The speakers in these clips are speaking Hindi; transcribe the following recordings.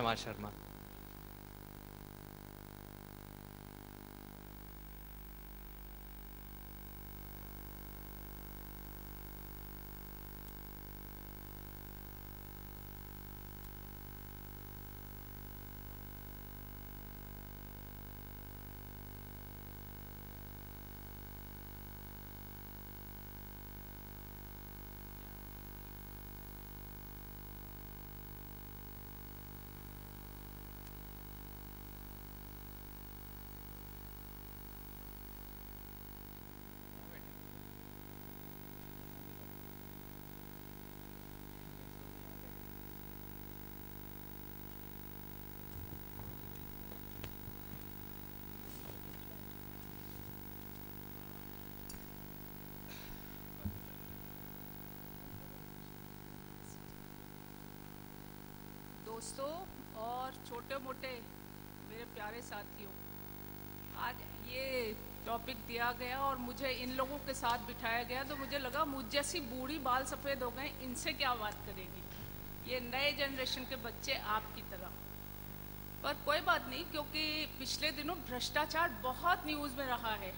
समाज शर्मा। दोस्तों और छोटे मोटे मेरे प्यारे साथियों, आज ये टॉपिक दिया गया और मुझे इन लोगों के साथ बिठाया गया तो मुझे लगा मुझ जैसी बूढ़ी बाल सफ़ेद हो गए, इनसे क्या बात करेगी ये नए जनरेशन के बच्चे आपकी तरह। पर कोई बात नहीं, क्योंकि पिछले दिनों भ्रष्टाचार बहुत न्यूज़ में रहा है।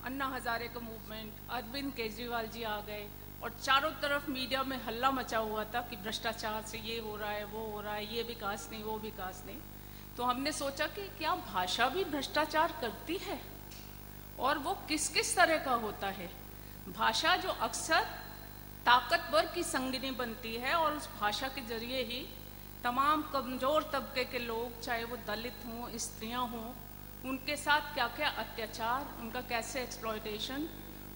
अन्ना हजारे का मूवमेंट, अरविंद केजरीवाल जी आ गए और चारों तरफ मीडिया में हल्ला मचा हुआ था कि भ्रष्टाचार से ये हो रहा है, वो हो रहा है, ये विकास नहीं, वो विकास नहीं। तो हमने सोचा कि क्या भाषा भी भ्रष्टाचार करती है और वो किस किस तरह का होता है। भाषा जो अक्सर ताकतवर की संगिनी बनती है और उस भाषा के जरिए ही तमाम कमज़ोर तबके के लोग, चाहे वो दलित हों, स्त्रियां हों, उनके साथ क्या क्या अत्याचार, उनका कैसे एक्सप्लॉयटेशन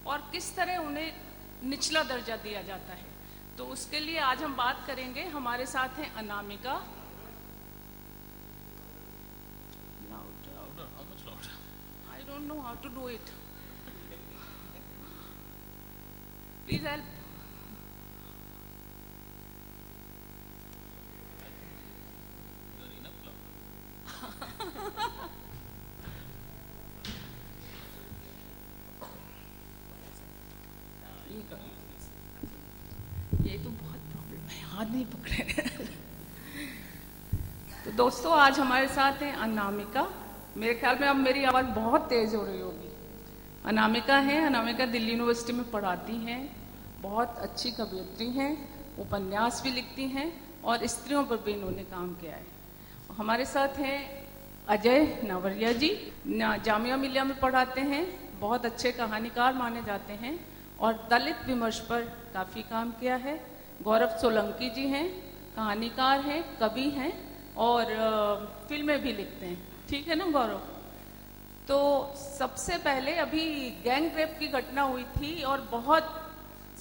और किस तरह उन्हें निचला दर्जा दिया जाता है। तो उसके लिए आज हम बात करेंगे। हमारे साथ हैं Anamika. I don't know how to do it, please help. ये तो बहुत प्रॉब्लम है, हाथ नहीं पकड़े। तो दोस्तों आज हमारे साथ हैं अनामिका। मेरे ख्याल में अब मेरी आवाज़ बहुत तेज़ हो रही होगी। अनामिका हैं, अनामिका दिल्ली यूनिवर्सिटी में पढ़ाती हैं, बहुत अच्छी कवयित्री हैं, उपन्यास भी लिखती हैं और स्त्रियों पर भी इन्होंने काम किया है। हमारे साथ हैं अजय नावरिया जी, जामिया मिलिया में पढ़ाते हैं, बहुत अच्छे कहानीकार माने जाते हैं और दलित विमर्श पर काफ़ी काम किया है। गौरव सोलंकी जी हैं, कहानीकार हैं, कवि हैं और फिल्में भी लिखते हैं। ठीक है ना गौरव? तो सबसे पहले अभी गैंग रेप की घटना हुई थी और बहुत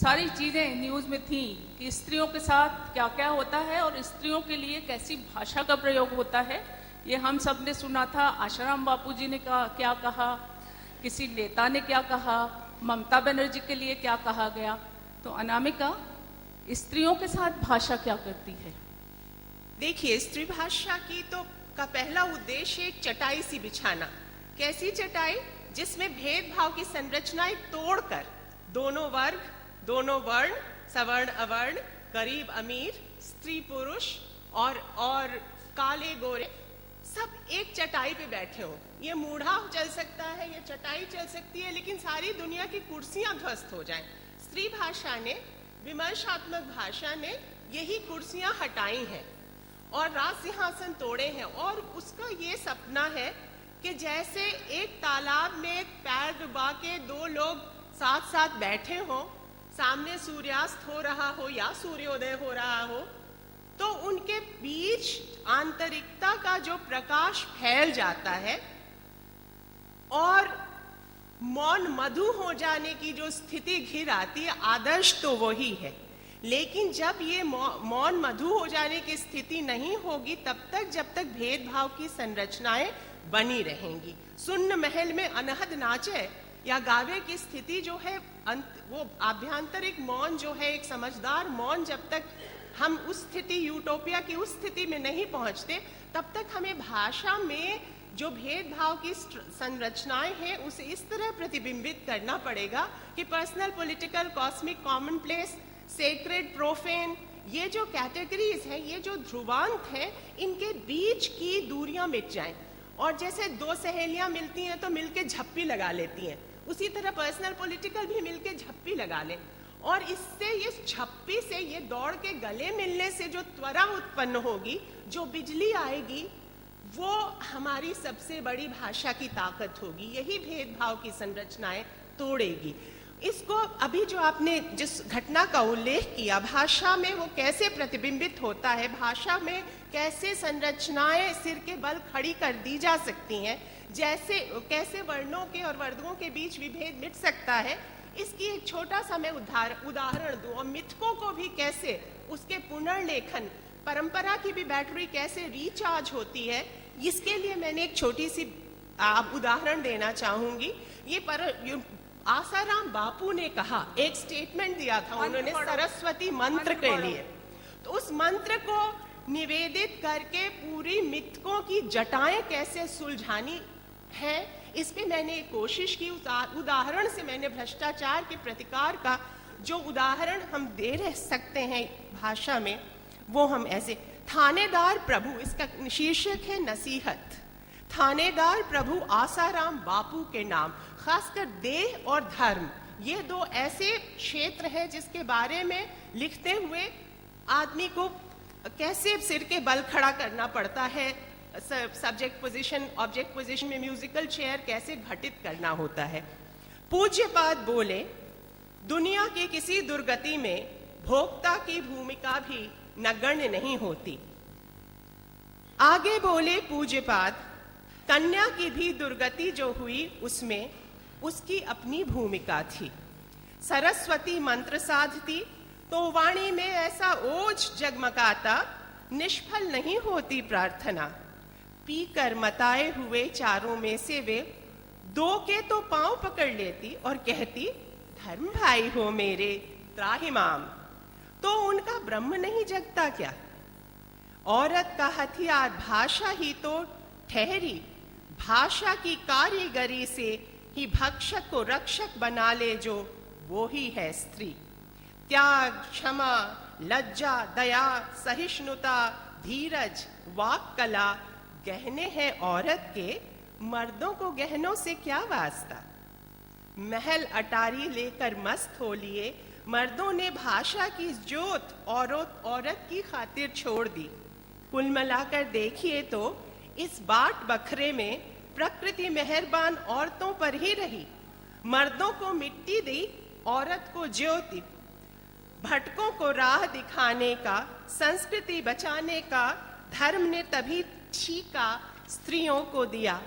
सारी चीज़ें न्यूज़ में थी कि स्त्रियों के साथ क्या क्या होता है और स्त्रियों के लिए कैसी भाषा का प्रयोग होता है। ये हम सब ने सुना था। आशाराम बापू जी ने क्या कहा, किसी नेता ने क्या कहा, ममता बनर्जी के लिए क्या कहा गया। तो अनामिका, स्त्रियों के साथ भाषा क्या करती है? देखिए, स्त्री भाषा की का पहला उद्देश्य एक चटाई सी बिछाना। कैसी चटाई? जिसमें भेदभाव की संरचनाएं तोड़कर दोनों वर्ग, दोनों वर्ण, सवर्ण अवर्ण, गरीब अमीर, स्त्री पुरुष और काले गोरे सब एक चटाई पे बैठे हों। ये मूढ़ा चल सकता है, ये चटाई चल सकती है, लेकिन सारी दुनिया की कुर्सियां ध्वस्त हो जाएं। स्त्री भाषा ने, विमर्शात्मक भाषा ने यही कुर्सियां हटाई हैं और राज सिंहासन तोड़े हैं। और उसका ये सपना है कि जैसे एक तालाब में पैर डुबा के दो लोग साथ साथ बैठे हों, सामने सूर्यास्त हो रहा हो या सूर्योदय हो रहा हो, तो उनके बीच आंतरिकता का जो प्रकाश फैल जाता है और मौन मधु हो जाने की जो स्थिति घिर आती है, आदर्श तो वही है। लेकिन जब ये मौन मधु हो जाने की स्थिति नहीं होगी, तब तक जब तक भेदभाव की संरचनाएं बनी रहेंगी। सुन्न महल में अनहद नाचे या गावे की स्थिति जो है, वो आभ्यंतरिक मौन जो है, एक समझदार मौन, जब तक हम उस स्थिति, यूटोपिया की उस स्थिति में नहीं पहुंचते, तब तक हमें भाषा में जो भेदभाव की संरचनाएं हैं उसे इस तरह प्रतिबिंबित करना पड़ेगा कि personal, political, cosmic, common place, sacred, profane, ये जो कैटेगरीज हैं, ये जो ध्रुवांत हैं, इनके बीच की दूरियां मिट जाएं। और जैसे दो सहेलियां मिलती हैं तो मिलके झप्पी लगा लेती हैं, उसी तरह पर्सनल पॉलिटिकल भी मिलके झप्पी लगा लें। और इससे, ये झप्पी से, ये दौड़ के गले मिलने से जो त्वरा उत्पन्न होगी, जो बिजली आएगी, वो हमारी सबसे बड़ी भाषा की ताकत होगी। यही भेदभाव की संरचनाएं तोड़ेगी। इसको अभी जो आपने जिस घटना का उल्लेख किया, भाषा में वो कैसे प्रतिबिंबित होता है, भाषा में कैसे संरचनाएं सिर के बल खड़ी कर दी जा सकती हैं, जैसे कैसे वर्णों के और वर्गों के बीच विभेद मिट सकता है, इसकी एक छोटा सा मैं उदाहरण दूं। और मिथकों को भी कैसे, उसके पुनर्लेखन, परंपरा की भी बैटरी कैसे रिचार्ज होती है, इसके लिए मैंने एक छोटी सी उदाहरण देना चाहूंगी। ये आसाराम बापू ने कहा, एक स्टेटमेंट दिया था उन्होंने सरस्वती मंत्र के लिए। तो उस मंत्र को निवेदित करके पूरी मिथकों की जटाएं कैसे सुलझानी है, इस पे मैंने एक कोशिश की। उस उदाहरण से मैंने भ्रष्टाचार के प्रतिकार का जो उदाहरण हम दे रह सकते हैं भाषा में, वो हम ऐसे, थानेदार प्रभु, इसका शीर्षक है नसीहत। थानेदार प्रभु आसाराम बापू के नाम, खासकर देह और धर्म, ये दो ऐसे क्षेत्र हैं जिसके बारे में लिखते हुए आदमी को कैसे सिर के बल खड़ा करना पड़ता है, सब्जेक्ट पोजीशन ऑब्जेक्ट पोजीशन में म्यूजिकल चेयर कैसे घटित करना होता है। पूज्यपाद बोले, दुनिया की किसी दुर्गति में भोक्ता की भूमिका भी नगण्य नहीं होती। आगे बोले पूज्यपाद, कन्या की भी दुर्गति जो हुई उसमें उसकी अपनी भूमिका थी। सरस्वती मंत्र साधती तो वाणी में ऐसा ओज जगमगाता, निष्फल नहीं होती प्रार्थना। पीकर मताए हुए चारों में से वे दो के तो पांव पकड़ लेती और कहती, धर्म भाई हो मेरे त्राहिमाम। तो उनका ब्रह्म नहीं जगता क्या? औरत का हथियार भाषा ही तो ठहरी, भाषा की कारीगरी से ही भक्षक को रक्षक बना ले जो, वो ही है स्त्री। त्याग, क्षमा, लज्जा, दया, सहिष्णुता, धीरज, वाक कला गहने हैं औरत के, मर्दों को गहनों से क्या वास्ता। महल अटारी लेकर मस्त हो लिए, मर्दों ने भाषा की जोत औरत की खातिर छोड़ दी। कुल मिलाकर देखिए तो इस बाट बखरे में प्रकृति मेहरबान औरतों पर ही रही। मर्दों को मिट्टी दी, औरत को ज्योति। भटकों को राह दिखाने का, संस्कृति बचाने का धर्म ने तभी ठीका स्त्रियों को दिया।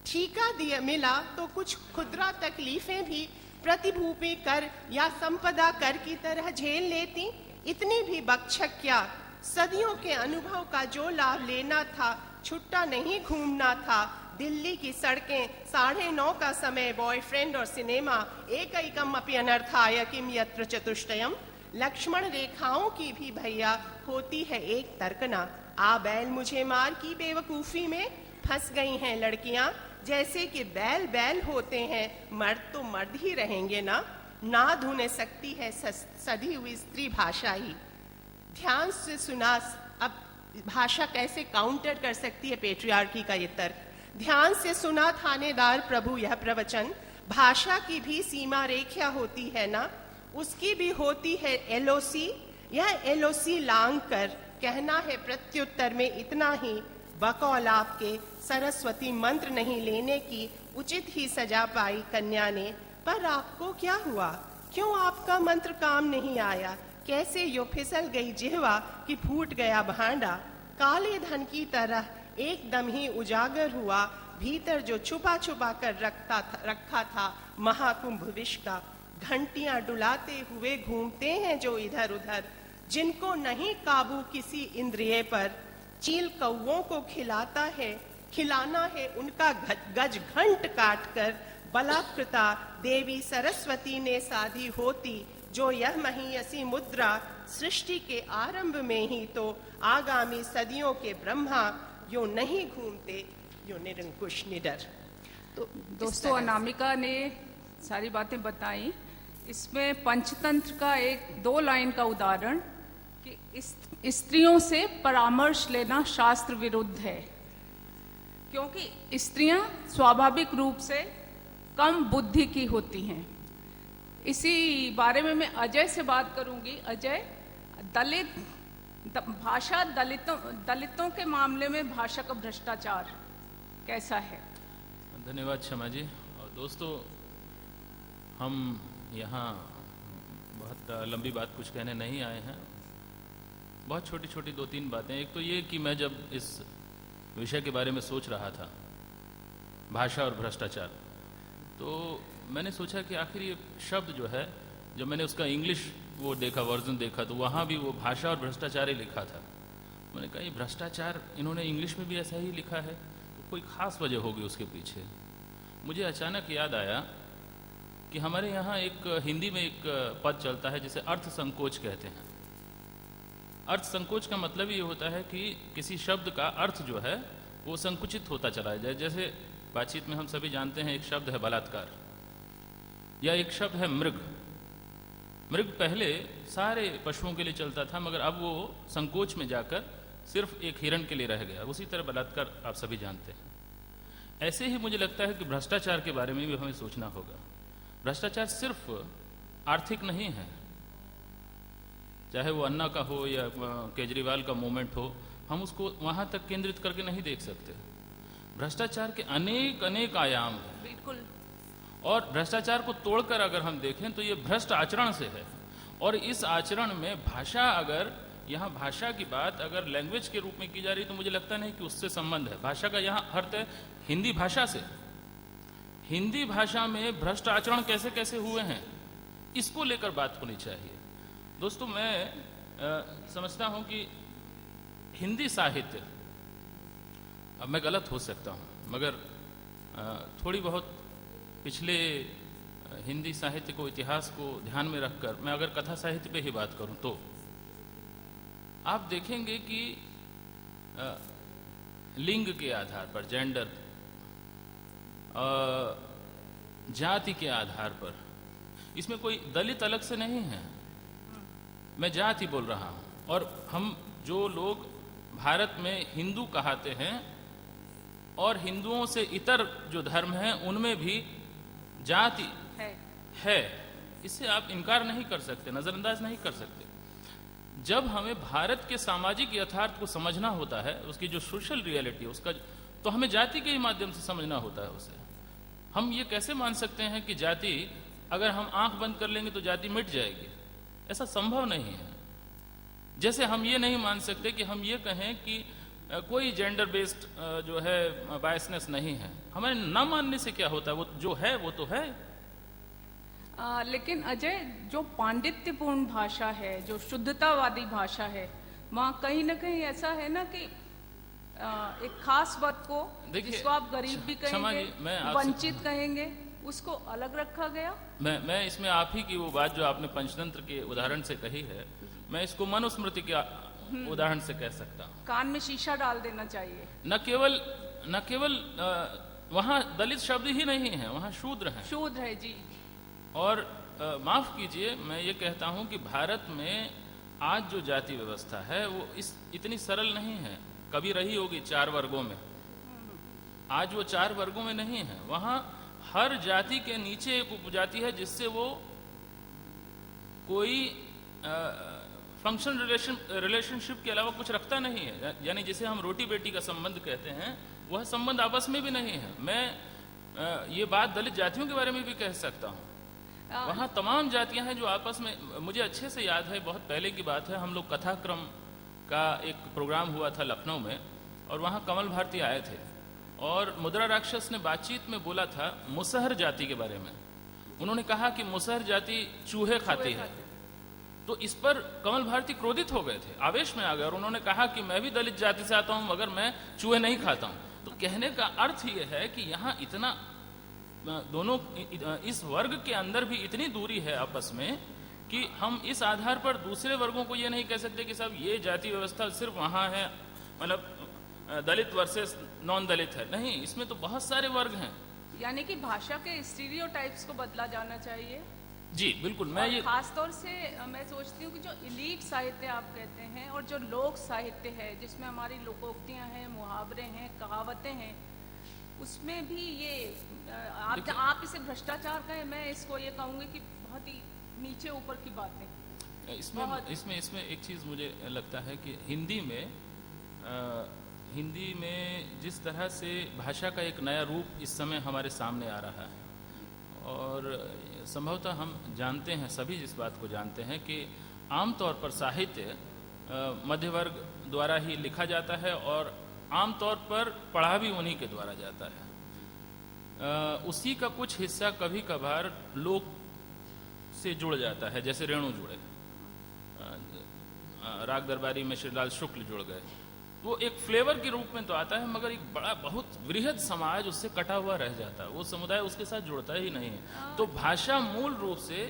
ठीका दिया मिला तो कुछ खुदरा तकलीफें भी प्रतिभूपि कर या संपदा कर की तरह झेल लेती। इतनी भी बकछक क्या, सदियों के अनुभव का जो लाभ लेना था, छुट्टा नहीं घूमना था। दिल्ली की सड़कें 9:30 का समय, बॉयफ्रेंड और सिनेमा, एकैकम अपि अनर्थाय किम यत्र चतुष्टयम। लक्ष्मण रेखाओं की भी भैया होती है एक तर्कना। आ बैल मुझे मार की बेवकूफी में फंस गई हैं लड़कियां। जैसे कि बैल बैल होते हैं, मर्द तो मर्द ही रहेंगे ना। ना धुने सकती है सधी हुई स्त्री भाषा ही। ध्यान से सुना, अब भाषा कैसे काउंटर कर सकती है पेट्रियार्की का ये तर्क। ध्यान से सुना थानेदार प्रभु यह प्रवचन, भाषा की भी सीमा रेखा होती है ना, उसकी भी होती है एलओसी। यह एलओसी लांग कर कहना है प्रत्युत्तर में इतना ही, बकौल आपके सरस्वती मंत्र नहीं लेने की उचित ही सजा पाई कन्या ने। पर आपको क्या हुआ? क्यों आपका मंत्र काम नहीं आया? कैसे यो फिसल गई जिह्वा कि फूट गया भांडा। काले धन की तरह एकदम ही उजागर हुआ, भीतर जो छुपा छुपा कर रखा था महाकुंभ विष का। घंटियां डुलाते हुए घूमते हैं जो इधर उधर, जिनको नहीं काबू किसी इंद्रिय पर। चील कौवों को खिलाना है उनका गज घंट काट कर। बलात्कृता देवी सरस्वती ने साधी होती जो यह महीयसी मुद्रा, सृष्टि के आरंभ में ही तो आगामी सदियों के ब्रह्मा यो नहीं घूमते यो निरंकुश निडर। तो दोस्तों, अनामिका ने सारी बातें बताई। इसमें पंचतंत्र का एक 2 लाइन का उदाहरण कि स्त्रियों से परामर्श लेना शास्त्र विरुद्ध है, क्योंकि स्त्रियां स्वाभाविक रूप से कम बुद्धि की होती हैं। इसी बारे में मैं अजय से बात करूंगी। अजय, भाषा दलितों के मामले में भाषा का भ्रष्टाचार कैसा है? धन्यवाद क्षमा जी। और दोस्तों, हम यहाँ बहुत लंबी बात कुछ कहने नहीं आए हैं, बहुत छोटी छोटी 2-3 बातें। एक तो ये कि मैं जब इस विषय के बारे में सोच रहा था, भाषा और भ्रष्टाचार, तो मैंने सोचा कि आखिर ये शब्द जो है, जब मैंने उसका इंग्लिश वो देखा, वर्जन देखा, तो वहाँ भी वो भाषा और भ्रष्टाचार ही लिखा था। मैंने कहा ये भ्रष्टाचार इन्होंने इंग्लिश में भी ऐसा ही लिखा है, तो कोई खास वजह होगी उसके पीछे। मुझे अचानक याद आया कि हमारे यहाँ एक हिंदी में एक पद चलता है जिसे अर्थ संकोच कहते हैं। अर्थ संकोच का मतलब ये होता है कि किसी शब्द का अर्थ जो है वो संकुचित होता चला जाए। जैसे बातचीत में हम सभी जानते हैं एक शब्द है बलात्कार, या एक शब्द है मृग। मृग पहले सारे पशुओं के लिए चलता था, मगर अब वो संकोच में जाकर सिर्फ एक हिरण के लिए रह गया। उसी तरह बलात्कार आप सभी जानते हैं। ऐसे ही मुझे लगता है कि भ्रष्टाचार के बारे में भी हमें सोचना होगा। भ्रष्टाचार सिर्फ आर्थिक नहीं है, चाहे वो अन्ना का हो या केजरीवाल का मूवमेंट हो, हम उसको वहां तक केंद्रित करके नहीं देख सकते। भ्रष्टाचार के अनेक अनेक आयाम हैं। बिल्कुल। और भ्रष्टाचार को तोड़कर अगर हम देखें तो ये भ्रष्ट आचरण से है। और इस आचरण में भाषा, अगर यहाँ भाषा की बात अगर लैंग्वेज के रूप में की जा रही, तो मुझे लगता नहीं कि उससे संबंध है। भाषा का यहाँ अर्थ है हिंदी भाषा से। हिंदी भाषा में भ्रष्ट आचरण कैसे कैसे हुए हैं, इसको लेकर बात होनी चाहिए। दोस्तों, मैं समझता हूं कि हिंदी साहित्य, अब मैं गलत हो सकता हूं, मगर थोड़ी बहुत पिछले हिंदी साहित्य को, इतिहास को ध्यान में रखकर मैं अगर कथा साहित्य पे ही बात करूं, तो आप देखेंगे कि लिंग के आधार पर, जेंडर, जाति के आधार पर, इसमें कोई दलित अलग से नहीं है। मैं जाति बोल रहा हूं। और हम जो लोग भारत में हिंदू कहाते हैं, और हिंदुओं से इतर जो धर्म हैं उनमें भी जाति है, इससे आप इनकार नहीं कर सकते, नजरअंदाज नहीं कर सकते। जब हमें भारत के सामाजिक यथार्थ को समझना होता है, उसकी जो सोशल रियलिटी उसका, तो हमें जाति के ही माध्यम से समझना होता है उसे। हम ये कैसे मान सकते हैं कि जाति, अगर हम आंख बंद कर लेंगे तो जाति मिट जाएगी? ऐसा संभव नहीं है। जैसे हम ये नहीं मान सकते कि हम ये कहें कि कोई जेंडर बेस्ड जो है बायसनेस नहीं है। हमें न मानने से क्या होता है, वो जो है वो तो है। लेकिन अजय, जो पांडित्यपूर्ण भाषा है, जो शुद्धतावादी भाषा है, वहाँ कहीं ना कहीं ऐसा है ना कि एक खास वर्ग को, जिसको आप गरीब भी कहेंगे, वंचित कहेंगे, उसको अलग रखा गया। मैं इसमें आप ही की वो बात जो आपने पंचतंत्र के उदाहरण से कही है, मैं इसको मनुस्मृति के उदाहरण से कह सकता हूँ। कान में शीशा डाल देना चाहिए। न केवल वहाँ दलित शब्द ही नहीं है, वहाँ शूद्र है। शूद्र है जी। और माफ कीजिए, मैं ये कहता हूँ कि भारत में आज जो जाति व्यवस्था है वो इतनी सरल नहीं है। कभी रही होगी 4 वर्गों में, आज वो 4 वर्गों में नहीं है। वहाँ हर जाति के नीचे एक उपजाति है जिससे वो कोई फंक्शन रिलेशनशिप के अलावा कुछ रखता नहीं है। यानी जिसे हम रोटी बेटी का संबंध कहते हैं, वह संबंध आपस में भी नहीं है। मैं ये बात दलित जातियों के बारे में भी कह सकता हूँ। वहाँ तमाम जातियां हैं जो आपस में, मुझे अच्छे से याद है, बहुत पहले की बात है, हम लोग कथाक्रम का एक प्रोग्राम हुआ था लखनऊ में, और वहाँ कमल भारती आए थे, और मुद्रा राक्षस ने बातचीत में बोला था मुसहर जाति के बारे में। उन्होंने कहा कि मुसहर जाति चूहे खाती है। तो इस पर कमल भारती क्रोधित हो गए थे, आवेश में आ गए, और उन्होंने कहा कि मैं भी दलित जाति से आता हूं, मगर मैं चूहे नहीं खाता हूं। तो कहने का अर्थ ये है कि यहाँ इतना दोनों, इस वर्ग के अंदर भी इतनी दूरी है आपस में कि हम इस आधार पर दूसरे वर्गों को ये नहीं कह सकते कि साहब ये जाति व्यवस्था सिर्फ वहाँ है, मतलब दलित वर्सेस नॉन दलित है। नहीं, इसमें तो बहुत सारे वर्ग हैं। यानी कि भाषा के स्टीरियोटाइप्स को बदला जाना चाहिए। जी बिल्कुल, मैं और ये खास तौर से मैं सोचती हूँ कि जो इलीट साहित्य आप कहते हैं और जो लोक साहित्य है जिसमें हमारी लोकोक्तियाँ हैं, मुहावरे हैं, कहावतें हैं, उसमें भी ये आप इसे भ्रष्टाचार कहें, मैं इसको ये कहूँगी कि बहुत ही नीचे ऊपर की बातें। इसमें एक चीज़ मुझे लगता है कि हिंदी में जिस तरह से भाषा का एक नया रूप इस समय हमारे सामने आ रहा है, और संभवतः हम जानते हैं, सभी इस बात को जानते हैं कि आमतौर पर साहित्य मध्य वर्ग द्वारा ही लिखा जाता है और आमतौर पर पढ़ा भी उन्हीं के द्वारा जाता है। उसी का कुछ हिस्सा कभी कभार लोक से जुड़ जाता है, जैसे रेणु जुड़े, राग दरबारी में श्रीलाल शुक्ल जुड़ गए। वो एक फ्लेवर के रूप में तो आता है, मगर एक बड़ा बहुत वृहद समाज उससे कटा हुआ रह जाता है, वो समुदाय उसके साथ जुड़ता ही नहीं है। तो भाषा मूल रूप से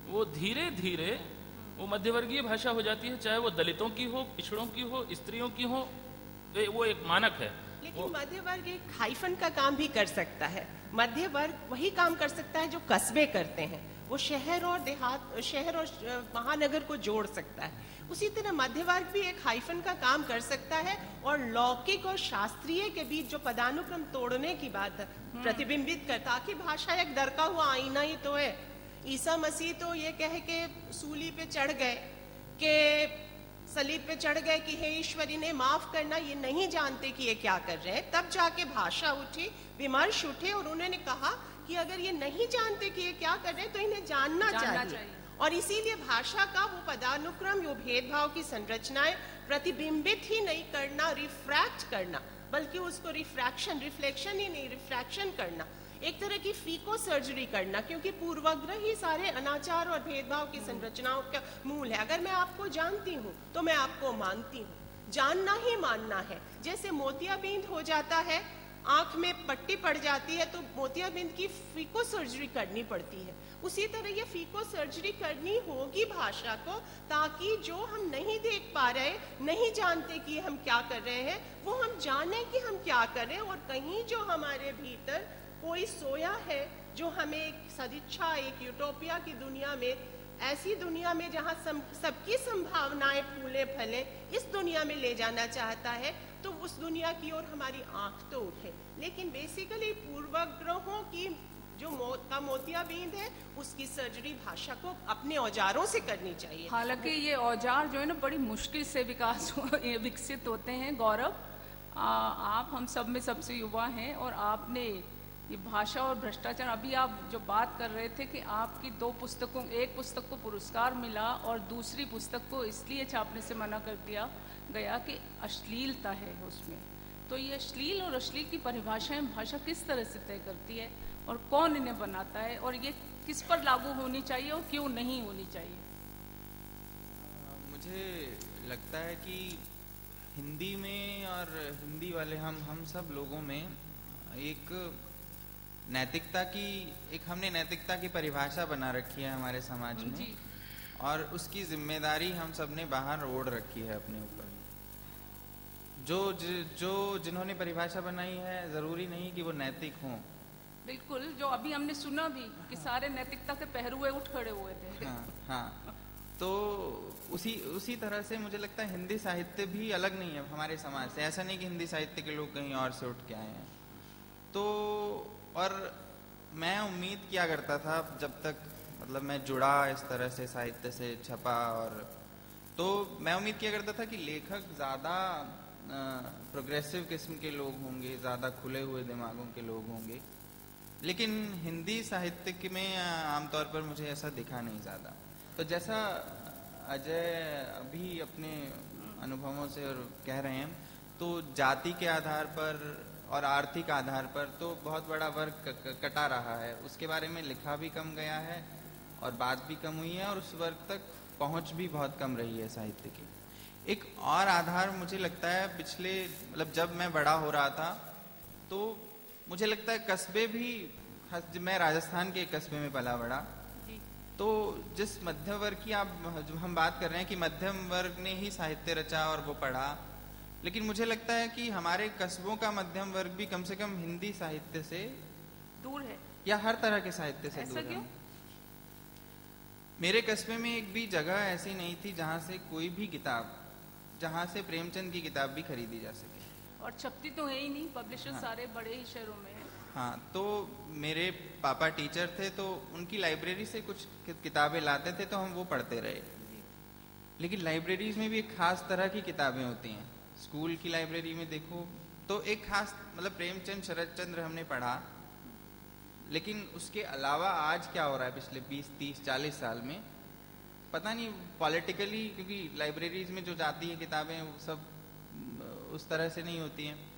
वो धीरे धीरे वो मध्यवर्गीय भाषा हो जाती है, चाहे वो दलितों की हो, पिछड़ों की हो, स्त्रियों की हो, वो एक मानक है। लेकिन मध्य वर्ग एक हाइफन का काम भी कर सकता है। मध्य वर्ग वही काम कर सकता है जो कस्बे करते हैं, वो शहर और महानगर को जोड़ सकता है। उसी तरह मध्य वर्ग भी एक हाइफन का काम कर सकता है और लौकिक और शास्त्रीय के बीच जो पदानुक्रम तोड़ने की बात है प्रतिबिंबित करता, कि भाषा एक दरका हुआ आईना ही तो है। ईसा मसीह तो ये कह के सूली पे चढ़ गए कि सलीब पे चढ़ गए कि हे ईश्वर इन्हें माफ करना, ये नहीं जानते कि ये क्या कर रहे हैं। तब जाके भाषा उठी, विमर्श उठे और उन्होंने कहा कि अगर ये नहीं जानते कि ये क्या कर रहे हैं तो इन्हें जानना चाहिए। और इसीलिए भाषा का वो पदानुक्रम, वो भेदभाव की संरचनाएं प्रतिबिंबित ही नहीं करना, रिफ्रैक्ट करना, बल्कि उसको रिफ्लेक्शन ही नहीं, रिफ्रैक्शन करना, एक तरह की फीको सर्जरी करना, क्योंकि पूर्वाग्रह ही सारे अनाचार और भेदभाव की संरचनाओं का मूल है। अगर मैं आपको जानती हूँ तो मैं आपको मानती हूँ, जानना ही मानना है। जैसे मोतियाबिंद हो जाता है, आंख में पट्टी पड़ जाती है, तो मोतियाबिंद की फीको सर्जरी करनी पड़ती है। उसी तरह ये फीको सर्जरी करनी होगी भाषा को, ताकि जो हम नहीं देख पा रहे, नहीं जानते कि हम क्या कर रहे हैं, वो हम जाने कि हम क्या कर रहे हैं। और कहीं जो हमारे भीतर कोई सोया है जो हमें एक सदिच्छा, एक यूटोपिया की दुनिया में, ऐसी दुनिया में जहाँ सबकी संभावनाएं फूले फले, इस दुनिया में ले जाना चाहता है, तो उस दुनिया की ओर हमारी आंख तो उठे। लेकिन बेसिकली पूर्वग्रहों की जो मोतियाबिंद है, उसकी सर्जरी भाषा को अपने औजारों से करनी चाहिए। हालांकि ये औजार जो है ना बड़ी मुश्किल से विकसित होते हैं। गौरव, आप हम सब में सबसे युवा हैं और आपने ये भाषा और भ्रष्टाचार, अभी आप जो बात कर रहे थे कि आपकी दो पुस्तकों, एक पुस्तक को पुरस्कार मिला और दूसरी पुस्तक को इसलिए छापने से मना कर दिया गया कि अश्लीलता है उसमें। तो ये अश्लील और अश्लील की परिभाषाएं भाषा किस तरह से तय करती है और कौन इन्हें बनाता है, और ये किस पर लागू होनी चाहिए और क्यों नहीं होनी चाहिए? मुझे लगता है कि हिंदी में और हिंदी वाले हम सब लोगों में एक नैतिकता की, हमने नैतिकता की परिभाषा बना रखी है हमारे समाज में, और उसकी जिम्मेदारी हम सब ने बाहर ओढ़ रखी है अपने ऊपर। जो जिन्होंने परिभाषा बनाई है जरूरी नहीं कि वो नैतिक हों। बिल्कुल, जो अभी हमने सुना भी कि सारे नैतिकता के पहरुए उठ खड़े हुए थे। हाँ। तो उसी तरह से मुझे लगता है हिंदी साहित्य भी अलग नहीं है हमारे समाज से। ऐसा नहीं कि हिंदी साहित्य के लोग कहीं और से उठ के आए हैं। तो और मैं उम्मीद किया करता था जब तक मतलब मैं जुड़ा इस तरह से साहित्य से, छपा, और तो मैं उम्मीद किया करता था कि लेखक ज़्यादा प्रोग्रेसिव किस्म के लोग होंगे, ज़्यादा खुले हुए दिमागों के लोग होंगे। लेकिन हिंदी साहित्य में आमतौर पर मुझे ऐसा दिखा नहीं ज़्यादा। तो जैसा अजय अभी अपने अनुभवों से और कह रहे हैं, तो जाति के आधार पर और आर्थिक आधार पर तो बहुत बड़ा वर्ग कटा रहा है। उसके बारे में लिखा भी कम गया है और बात भी कम हुई है, और उस वर्ग तक पहुंच भी बहुत कम रही है साहित्य की। एक और आधार मुझे लगता है, पिछले मतलब जब मैं बड़ा हो रहा था तो मुझे लगता है कस्बे भी, मैं राजस्थान के एक कस्बे में पला बड़ा, तो जिस मध्यम वर्ग की जो हम बात कर रहे हैं कि मध्यम वर्ग ने ही साहित्य रचा और वो पढ़ा, लेकिन मुझे लगता है कि हमारे कस्बों का मध्यम वर्ग भी कम से कम हिंदी साहित्य से दूर है, या हर तरह के साहित्य से दूर है। मेरे कस्बे में एक भी जगह ऐसी नहीं थी जहाँ से कोई भी किताब, जहाँ से प्रेमचंद की किताब भी खरीदी जा सके। और छपती तो है ही नहीं, पब्लिशर हाँ। सारे बड़े ही शहरों में हैं। हाँ, तो मेरे पापा टीचर थे तो उनकी लाइब्रेरी से कुछ किताबें लाते थे तो हम वो पढ़ते रहे। लेकिन लाइब्रेरीज में भी एक खास तरह की किताबें होती हैं। स्कूल की लाइब्रेरी में देखो तो एक खास, मतलब प्रेमचंद, शरद चंद्र हमने पढ़ा, लेकिन उसके अलावा आज क्या हो रहा है पिछले 20, 30, 40 साल में पता नहीं, पॉलिटिकली, क्योंकि लाइब्रेरीज में जो जाती है किताबें वो सब उस तरह से नहीं होती हैं।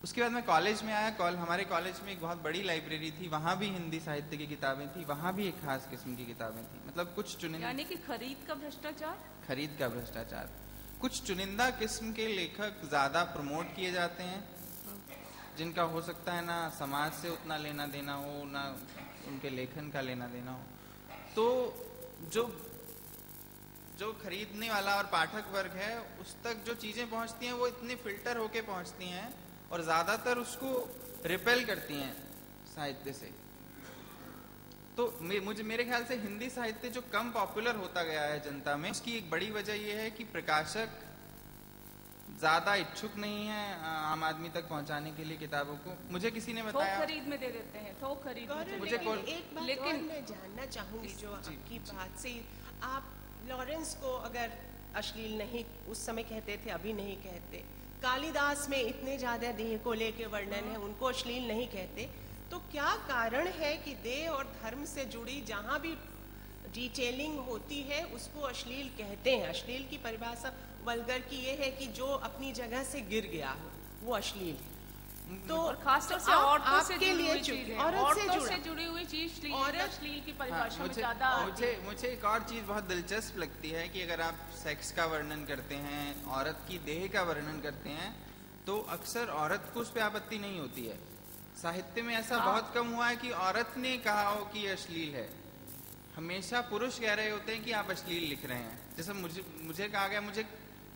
उसके बाद मैं कॉलेज में आया, हमारे कॉलेज में एक बहुत बड़ी लाइब्रेरी थी, वहाँ भी हिंदी साहित्य की किताबें थी, वहाँ भी एक खास किस्म की किताबें थी। मतलब कुछ चुनिंदा, यानी कि खरीद का भ्रष्टाचार, खरीद का भ्रष्टाचार, कुछ चुनिंदा किस्म के लेखक ज्यादा प्रमोट किए जाते हैं, जिनका हो सकता है ना समाज से उतना लेना देना हो, ना उनके लेखन का लेना देना हो। तो जो खरीदने वाला और पाठक वर्ग है उस तक जो चीजें पहुंचती हैं वो इतनी फिल्टर होके पहुंचती हैं और ज्यादातर उसको रिपेल करती हैं साहित्य से। तो मेरे ख्याल से हिंदी साहित्य जो कम पॉपुलर होता गया है जनता में, उसकी एक बड़ी वजह यह है कि प्रकाशक ज्यादा इच्छुक नहीं है आम आदमी तक पहुंचाने के लिए किताबों को। मुझे किसी ने थोक बताया, खरीद में दे देते हैं, थोक खरीद में गौरव, मुझे लेकिन एक बात लेकिन- और मैं जानना चाहूंगी जो आपकी बात से, आप लॉरेंस को अगर अश्लील नहीं उस समय कहते थे, अभी नहीं कहते, कालिदास में इतने ज्यादा देह को लेके वर्णन है, उनको अश्लील नहीं कहते, तो क्या कारण है कि देह और धर्म से जुड़ी जहां भी डिटेलिंग होती है उसको अश्लील कहते हैं? अश्लील की परिभाषा वल्गर की ये है कि जो अपनी जगह से गिर गया हो वो अश्लील है। तो और खासतौर से आप- औरतों से आपके जुड़ी लिए हुई चूक- चीजें, औरत से औरतों से जुड़ा। जुड़ी हुई चीज औरत- अश्लील की हाँ, परिभाषा में ज्यादा आती है। मुझे एक और चीज बहुत दिलचस्प लगती है कि अगर आप सेक्स का वर्णन करते हैं, औरत की देह का वर्णन करते हैं, तो अक्सर औरत को उस पर आपत्ति नहीं होती है। साहित्य में ऐसा बहुत कम हुआ है कि औरत ने कहा हो कि अश्लील है। हमेशा पुरुष कह रहे होते हैं कि आप अश्लील लिख रहे हैं। जैसे मुझे कहा गया,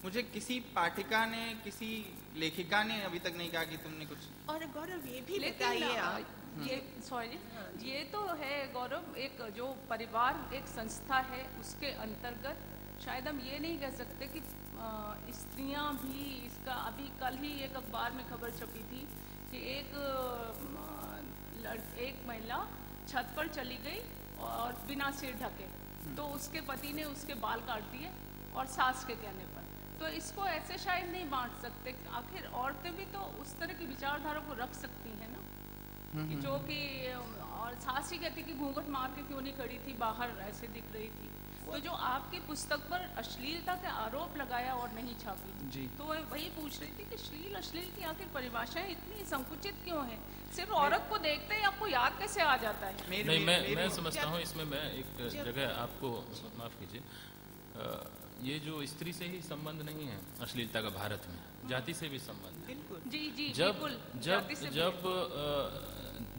मुझे किसी पाठिका ने, किसी लेखिका ने अभी तक नहीं कहा कि तुमने कुछ। और गौरव ये भी लेकिन बताइए आप, ये सॉरी, ये तो है गौरव, एक जो परिवार एक संस्था है उसके अंतर्गत शायद हम ये नहीं कह सकते कि स्त्रियां भी इसका, अभी कल ही एक अखबार में खबर छपी थी कि एक महिला छत पर चली गई और बिना सिर ढके, तो उसके पति ने उसके बाल काट दिए और सास के कहने पर। तो इसको ऐसे शायद नहीं बांट सकते। आखिर औरतें भी तो उस तरह की विचारधारा को रख सकती हैं ना, कि जो कि, और सास ही कहती कि घूंघट मार के क्यों नहीं खड़ी थी बाहर, ऐसे दिख रही थी। तो जो आपकी पुस्तक पर अश्लीलता का आरोप लगाया और नहीं छापी, जी। तो वही पूछ रही थी कि अश्लील की आखिर परिभाषाएं इतनी संकुचित क्यों है? सिर्फ औरत को देखते ही आपको याद कैसे आ जाता है? नहीं, मैं समझता हूँ इसमें, मैं एक जगह आपको माफ कीजिए, ये जो स्त्री से ही संबंध नहीं है अश्लीलता का भारत में, जाति से भी संबंध है। बिल्कुल जी जी जब बिल्कुल, जब जाति से जब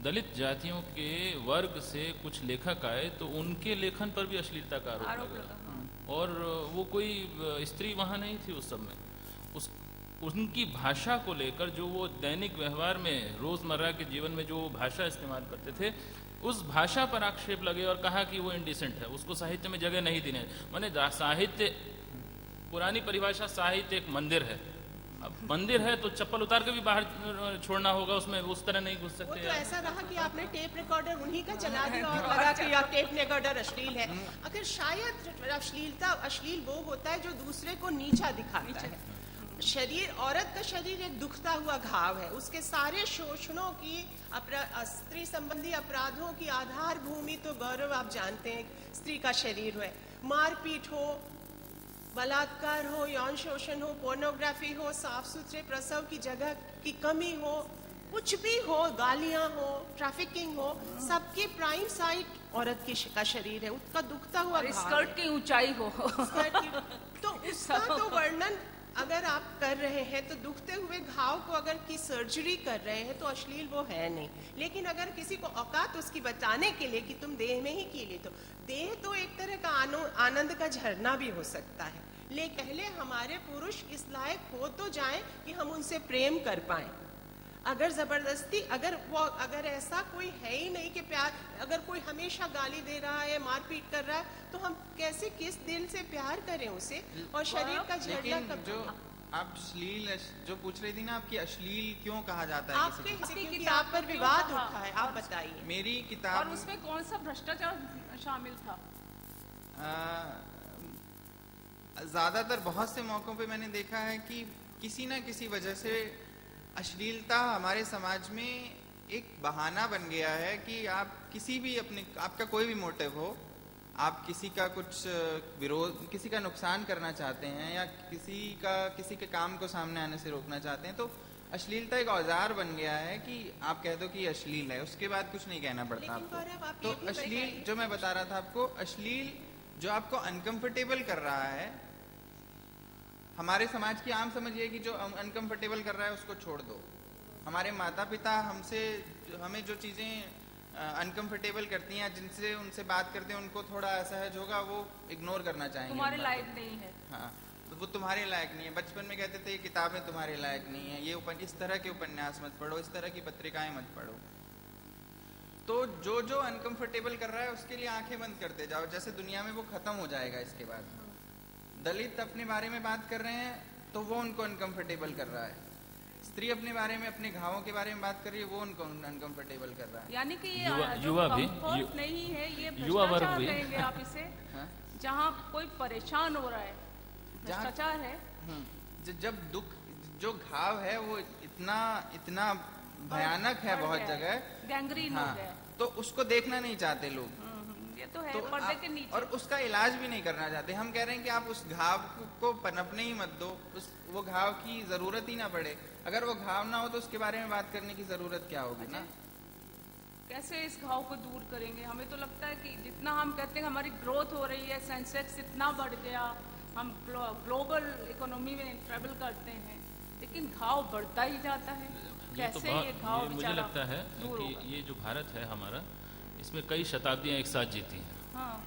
दलित जातियों के वर्ग से कुछ लेखक आए तो उनके लेखन पर भी अश्लीलता का आरोप आरोप लगा। लगा, हाँ। और वो कोई स्त्री वहाँ नहीं थी उस समय। उनकी भाषा को लेकर, जो वो दैनिक व्यवहार में, रोजमर्रा के जीवन में जो वो भाषा इस्तेमाल करते थे, उस भाषा पर आक्षेप लगे और कहा कि वो इंडिसेंट है, उसको साहित्य में जगह नहीं देने। माने साहित्य, पुरानी परिभाषा, साहित्य एक मंदिर है। अब मंदिर है तो चप्पल उतार के भी बाहर छोड़ना होगा, उसमें उस तरह नहीं घुस वो सकते। तो ऐसा रहा कि आपने टेप रिकॉर्डर उन्हीं का चला दिया और लगा कि आप टेप रिकॉर्डर अश्लील है। अगर शायद अश्लील वो होता है जो दूसरे को नीचा दिखाता है। शरीर, औरत का शरीर एक दुखता हुआ घाव है, उसके सारे शोषणों की, स्त्री संबंधी अपराधों की आधार भूमि तो गौरव आप जानते हैं स्त्री का शरीर है। मारपीट हो, बलात्कार हो, यौन शोषण हो, पोर्नोग्राफी हो, साफ सुथरे प्रसव की जगह की कमी हो, कुछ भी हो, गालियां हो, ट्रैफिकिंग हो, सबकी प्राइम साइट औरत का शरीर है, उसका दुखता हुआ और घाव स्कर्ट की ऊंचाई हो। तो उसका तो वर्णन अगर आप कर रहे हैं तो दुखते हुए घाव को अगर की सर्जरी कर रहे हैं तो अश्लील वो है नहीं। लेकिन अगर किसी को औकात उसकी बताने के लिए कि तुम देह में ही कीली, तो देह तो एक तरह का आनंद का झरना भी हो सकता है। लेकिन पहले हमारे पुरुष इस लायक हो तो जाएं कि हम उनसे प्रेम कर पाएं। अगर जबरदस्ती, अगर ऐसा कोई है ही नहीं कि प्यार, अगर कोई हमेशा गाली दे रहा है, मारपीट कर रहा है, तो हम कैसे, किस दिल से प्यार करें उसे? और शरीर का झगड़ा लेकिन कब? जो आप अश्लील जो पूछ रही थी ना, आपकी अश्लील क्यों कहा जाता है आपके किसी क्योंकि किताब आप पर में विवाद क्यों उठा है, कहा? आप बताइए। की? मेरी और किताब उसमें कौन सा भ्रष्टाचार शामिल था? ज्यादातर बहुत से मौकों पे मैंने देखा है कि किसी ना किसी वजह से अश्लीलता हमारे समाज में एक बहाना बन गया है कि आप किसी भी आपका कोई भी मोटिव हो, आप किसी का कुछ विरोध, किसी का नुकसान करना चाहते हैं या किसी के काम को सामने आने से रोकना चाहते हैं, तो अश्लीलता एक औजार बन गया है कि आप कह दो कि अश्लील है, उसके बाद कुछ नहीं कहना पड़ता लेकिन गौरव, आप आपको। ये तो भी अश्लील बताइए। जो मैं बता रहा था आपको, अश्लील जो आपको अनकंफर्टेबल कर रहा है, हमारे समाज की आम समझ ये है कि जो अनकंफर्टेबल कर रहा है उसको छोड़ दो। हमारे माता पिता हमें जो चीजें अनकंफर्टेबल करती हैं, जिनसे उनसे बात करते हैं, उनको थोड़ा असहज होगा, वो इग्नोर करना चाहेंगे। तुम्हारे उन बातों लायक को। नहीं है। हाँ, तो वो तुम्हारे लायक नहीं है। बचपन में कहते थे ये किताबें तुम्हारे लायक नहीं है, इस तरह के उपन्यास मत पढ़ो, इस तरह की पत्रिकाएं मत पढ़ो। तो जो अनकंफर्टेबल कर रहा है उसके लिए आंखें बंद करते जाओ, जैसे दुनिया में वो खत्म हो जाएगा। इसके बाद दलित अपने बारे में बात कर रहे हैं तो वो उनको अनकंफर्टेबल कर रहा है, स्त्री अपने बारे में, अपने घावों के बारे में बात कर रही है, वो उनको अनकंफर्टेबल कर रहा है। यानी कि ये युवा भी, नहीं है, ये युवा वर्ग भ्रष्टाचार भी। कहेंगे आप इसे। हाँ? जहाँ कोई परेशान हो रहा है, भ्रष्टाचार है। जब दुख, जो घाव है वो इतना भयानक है, बढ़ बहुत गया है, जगह गैंग्रीन हो गया है। तो उसको देखना नहीं चाहते लोग। ये तो है, तो पर्दे के नीचे। और उसका इलाज भी नहीं करना चाहते। हम कह रहे हैं कि आप उस घाव को पनपने ही मत दो, वो घाव की जरूरत ही ना पड़े। अगर वो घाव ना हो तो उसके बारे में बात करने की जरूरत क्या होगी ना। कैसे इस घाव को दूर करेंगे? हमें तो लगता है कि जितना हम कहते हैं हमारी ग्रोथ हो रही है, सेंसेक्स इतना बढ़ गया, हम ग्लोबल इकोनॉमी में ट्रेवल करते हैं, लेकिन घाव बढ़ता ही जाता है। कैसे ये घाव मुझे बेचारा लगता है दूर कि होगा? ये जो भारत है हमारा, इसमें कई शताब्दियां एक साथ जीती हैं। हाँ,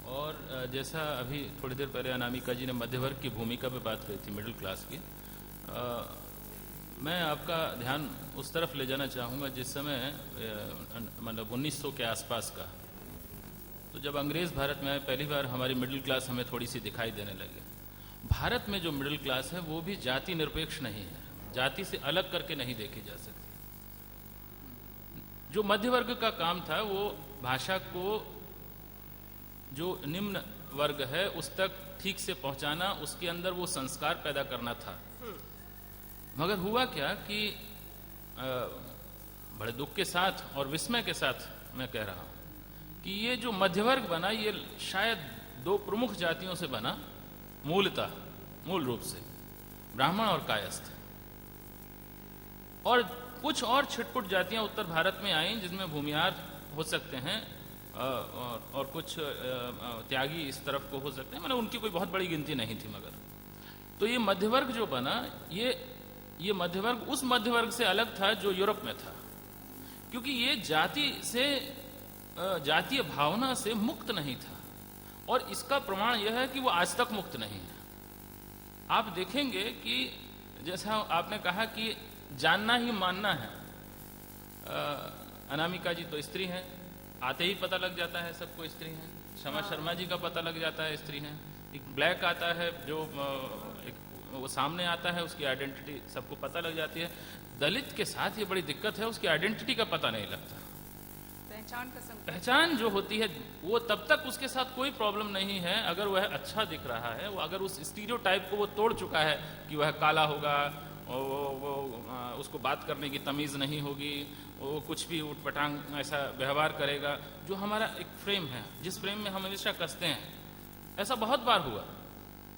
और जैसा अभी थोड़ी देर पहले अनामिका जी ने मध्य वर्ग की भूमिका पे बात करी थी, मिडिल क्लास की, मैं आपका ध्यान उस तरफ ले जाना चाहूँगा जिस समय मतलब 1900 के आसपास का, तो जब अंग्रेज़ भारत में आए पहली बार हमारी मिडिल क्लास हमें थोड़ी सी दिखाई देने लगे। भारत में जो मिडिल क्लास है वो भी जाति निरपेक्ष नहीं है, जाति से अलग करके नहीं देखी जा सकती। जो मध्य वर्ग का काम था वो भाषा को जो निम्न वर्ग है उस तक ठीक से पहुंचाना, उसके अंदर वो संस्कार पैदा करना था। मगर हुआ क्या कि बड़े दुख के साथ और विस्मय के साथ मैं कह रहा हूं कि ये जो मध्य वर्ग बना, ये शायद दो प्रमुख जातियों से बना, मूल रूप से ब्राह्मण और कायस्थ, और कुछ और छिटपुट जातियां उत्तर भारत में आईं जिसमें भूमिहार हो सकते हैं और कुछ त्यागी इस तरफ को हो सकते हैं, मतलब उनकी कोई बहुत बड़ी गिनती नहीं थी। मगर तो ये मध्यवर्ग जो बना, ये मध्यवर्ग उस मध्यवर्ग से अलग था जो यूरोप में था, क्योंकि ये जातीय भावना से मुक्त नहीं था। और इसका प्रमाण यह है कि वो आज तक मुक्त नहीं है। आप देखेंगे कि जैसा आपने कहा कि जानना ही मानना है, अनामिका जी तो स्त्री हैं, आते ही पता लग जाता है सबको स्त्री हैं। क्षमा शर्मा जी का पता लग जाता है स्त्री हैं। एक ब्लैक आता है जो वो सामने आता है, उसकी आइडेंटिटी सबको पता लग जाती है। दलित के साथ ये बड़ी दिक्कत है, उसकी आइडेंटिटी का पता नहीं लगता। पहचान का संकट। पहचान जो होती है वो तब तक उसके साथ कोई प्रॉब्लम नहीं है अगर वह अच्छा दिख रहा है, वो अगर उस स्टीरियोटाइप को वो तोड़ चुका है कि वह काला होगा, वो उसको बात करने की तमीज़ नहीं होगी, वो कुछ भी उटपटांग ऐसा व्यवहार करेगा, जो हमारा एक फ्रेम है जिस फ्रेम में हम हमेशा कसते हैं। ऐसा बहुत बार हुआ।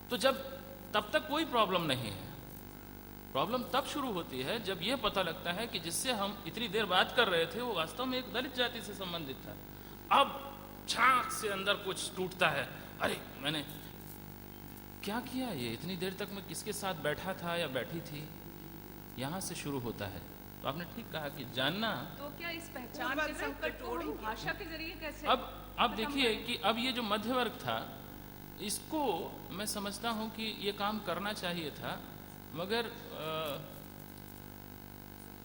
तो तब तक कोई प्रॉब्लम नहीं है। प्रॉब्लम तब शुरू होती है जब यह पता लगता है कि जिससे हम इतनी देर बात कर रहे थे वो वास्तव में एक दलित जाति से संबंधित था। अब झांक से अंदर कुछ टूटता है, अरे मैंने क्या किया, ये इतनी देर तक मैं किसके साथ बैठा था या बैठी थी, यहां से शुरू होता है। तो आपने ठीक कहा कि जानना। तो क्या इस पहचान के संकट को हम भाषा के जरिए कैसे अब देखिए कि अब ये जो मध्य वर्ग था, इसको मैं समझता हूं कि ये काम करना चाहिए था, मगर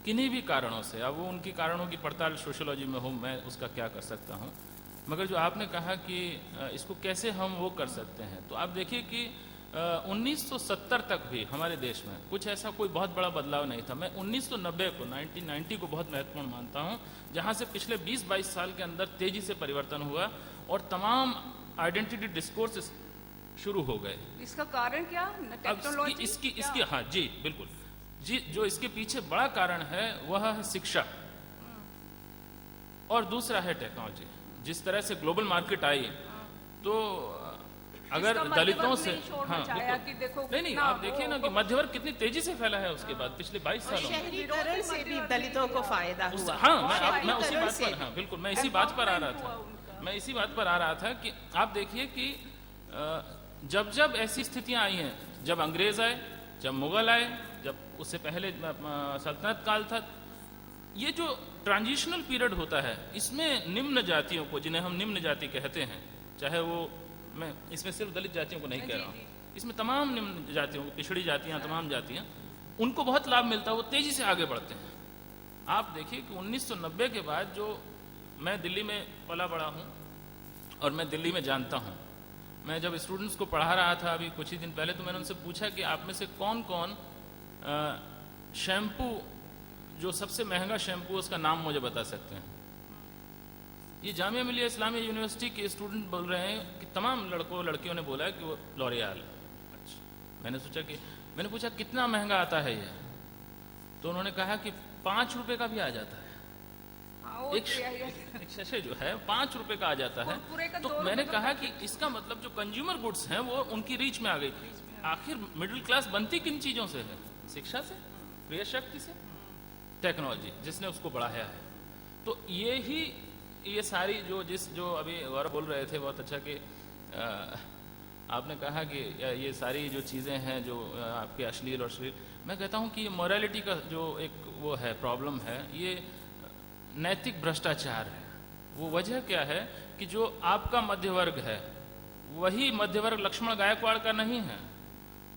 किन्हीं भी कारणों से, अब वो उनकी कारणों की पड़ताल सोशियोलॉजी में हो, मैं उसका क्या कर सकता हूँ, मगर जो आपने कहा कि इसको कैसे हम वो कर सकते हैं, तो आप देखिए कि 1970 तक भी हमारे देश में कुछ ऐसा कोई बहुत बड़ा बदलाव नहीं था। मैं 1990 को 1990 को बहुत महत्वपूर्ण मानता हूँ, जहाँ से पिछले 20-22 साल के अंदर तेजी से परिवर्तन हुआ और तमाम आइडेंटिटी डिस्कोर्स शुरू हो गए। इसका कारण क्या? टेक्नोलॉजी? इसकी हाँ जी बिल्कुल जी, जो इसके पीछे बड़ा कारण है वह है शिक्षा और दूसरा है टेक्नोलॉजी। जिस तरह से ग्लोबल मार्केट आई तो अगर दलितों से हाँ कि देखो नहीं आप देखिए ना कि मध्यवर्ग कितनी तेजी से फैला है उसके बाद पिछले 22 सालों में। शहरीकरण से भी दलितों को फायदा हुआ। हाँ मैं उसी बात पर हाँ बिल्कुल मैं इसी बात पर आ रहा था कि आप देखिए कि जब जब ऐसी स्थितियां आई हैं, जब अंग्रेज आए, जब मुगल आए, जब उससे पहले सल्तनत काल था, ये जो ट्रांजिशनल पीरियड होता है इसमें निम्न जातियों को, जिन्हें हम निम्न जाति कहते हैं, चाहे वो मैं इसमें सिर्फ दलित जातियों को नहीं कह रहा हूँ, इसमें तमाम निम्न जातियों को, पिछड़ी जातियाँ, तमाम जातियाँ, उनको बहुत लाभ मिलता है, वो तेजी से आगे बढ़ते हैं। आप देखिए कि 1990 के बाद जो मैं दिल्ली में पला बड़ा हूँ और मैं दिल्ली में जानता हूँ, मैं जब स्टूडेंट्स को पढ़ा रहा था अभी कुछ ही दिन पहले, तो मैंने उनसे पूछा कि आप में से कौन कौन शैम्पू, जो सबसे महंगा शैम्पू उसका नाम मुझे बता सकते हैं। ये जामिया मिलिया इस्लामिया यूनिवर्सिटी के स्टूडेंट बोल रहे हैं कि तमाम लड़कियों ने बोला कि वो लॉरियल। अच्छा, मैंने पूछा कितना महंगा आता है ये, तो उन्होंने कहा कि 5 रुपए का भी आ जाता है। एक शशे जो है 5 रुपए का आ जाता है। तो मैंने कहा कि इसका मतलब जो कंज्यूमर गुड्स हैं वो उनकी रीच में आ गई। आखिर मिडिल क्लास बनती किन चीजों से है? शिक्षा से, प्रिय शक्ति से, टेक्नोलॉजी जिसने उसको बढ़ाया है। तो ये सारी जो अभी गौरव बोल रहे थे बहुत अच्छा कि आपने कहा कि ये सारी जो चीज़ें हैं जो आपके अश्लील और श्लील, मैं कहता हूँ कि ये मोरालिटी का जो एक वो है प्रॉब्लम है, ये नैतिक भ्रष्टाचार है। वो वजह क्या है कि जो आपका मध्य वर्ग है वही मध्य वर्ग लक्ष्मण गायकवाड़ का नहीं है।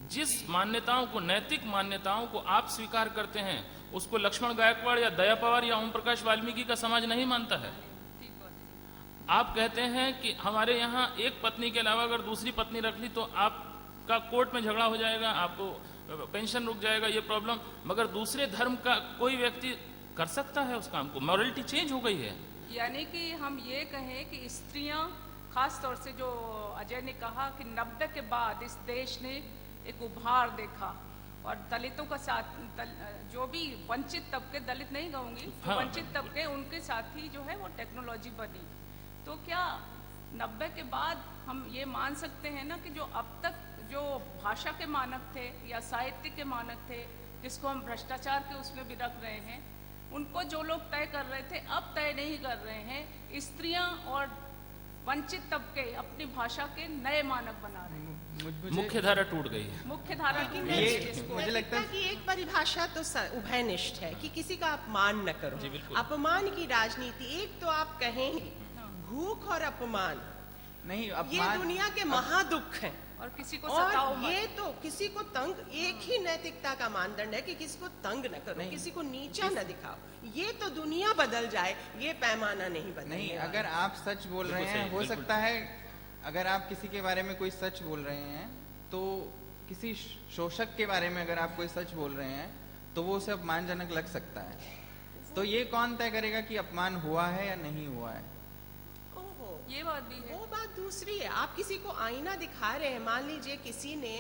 जिस मान्यताओं को, नैतिक मान्यताओं को आप स्वीकार करते हैं उसको लक्ष्मण गायकवाड़ या दया पवार या ओम प्रकाश वाल्मीकि का समाज नहीं मानता है। आप कहते हैं कि हमारे यहाँ एक पत्नी के अलावा अगर दूसरी पत्नी रख ली तो आपका कोर्ट में झगड़ा हो जाएगा, आपको पेंशन रुक जाएगा, ये प्रॉब्लम, मगर दूसरे धर्म का कोई व्यक्ति कर सकता है उस काम को। मॉरलिटी चेंज हो गई है। यानी कि हम ये कहें कि स्त्रियां, खास तौर से जो अजय ने कहा कि 90 के बाद इस देश ने एक उभार देखा और दलितों का साथ, जो भी वंचित तबके, दलित नहीं कहूंगी, हाँ, वंचित तबके, उनके साथ ही जो है वो टेक्नोलॉजी बनी। तो क्या 90 के बाद हम ये मान सकते हैं ना कि जो अब तक जो भाषा के मानक थे या साहित्य के मानक थे, जिसको हम भ्रष्टाचार के उसमें भी रख रहे हैं, उनको जो लोग तय कर रहे थे अब तय नहीं कर रहे हैं। स्त्रियां और वंचित तबके अपनी भाषा के नए मानक बना रहे हैं। मुख्य धारा टूट गई है। मुख्य धारा टूट गई है। मुझे लगता है कि एक परिभाषा तो उभयनिष्ठ है कि किसी का अपमान न करो। अपमान की राजनीति, एक तो आप कहेंगे भूख और अपमान नहीं, ये दुनिया के महादुख हैं, और किसी को और ये तो किसी को तंग, एक ही नैतिकता का मानदंड है कि किसी को तंग न करो, किसी को नीचा न दिखाओ। ये तो दुनिया बदल जाए, ये पैमाना नहीं बदल। नहीं, अगर आप सच बोल रहे हैं, हो सकता है अगर आप किसी के बारे में कोई सच बोल रहे हैं, तो किसी शोषक के बारे में अगर आप कोई सच बोल रहे हैं तो वो उसे अपमानजनक लग सकता है। तो ये कौन तय करेगा कि अपमान हुआ है या नहीं हुआ है? ये बात भी है। वो बात दूसरी है। आप किसी को आईना दिखा रहे हैं, मान लीजिए किसी ने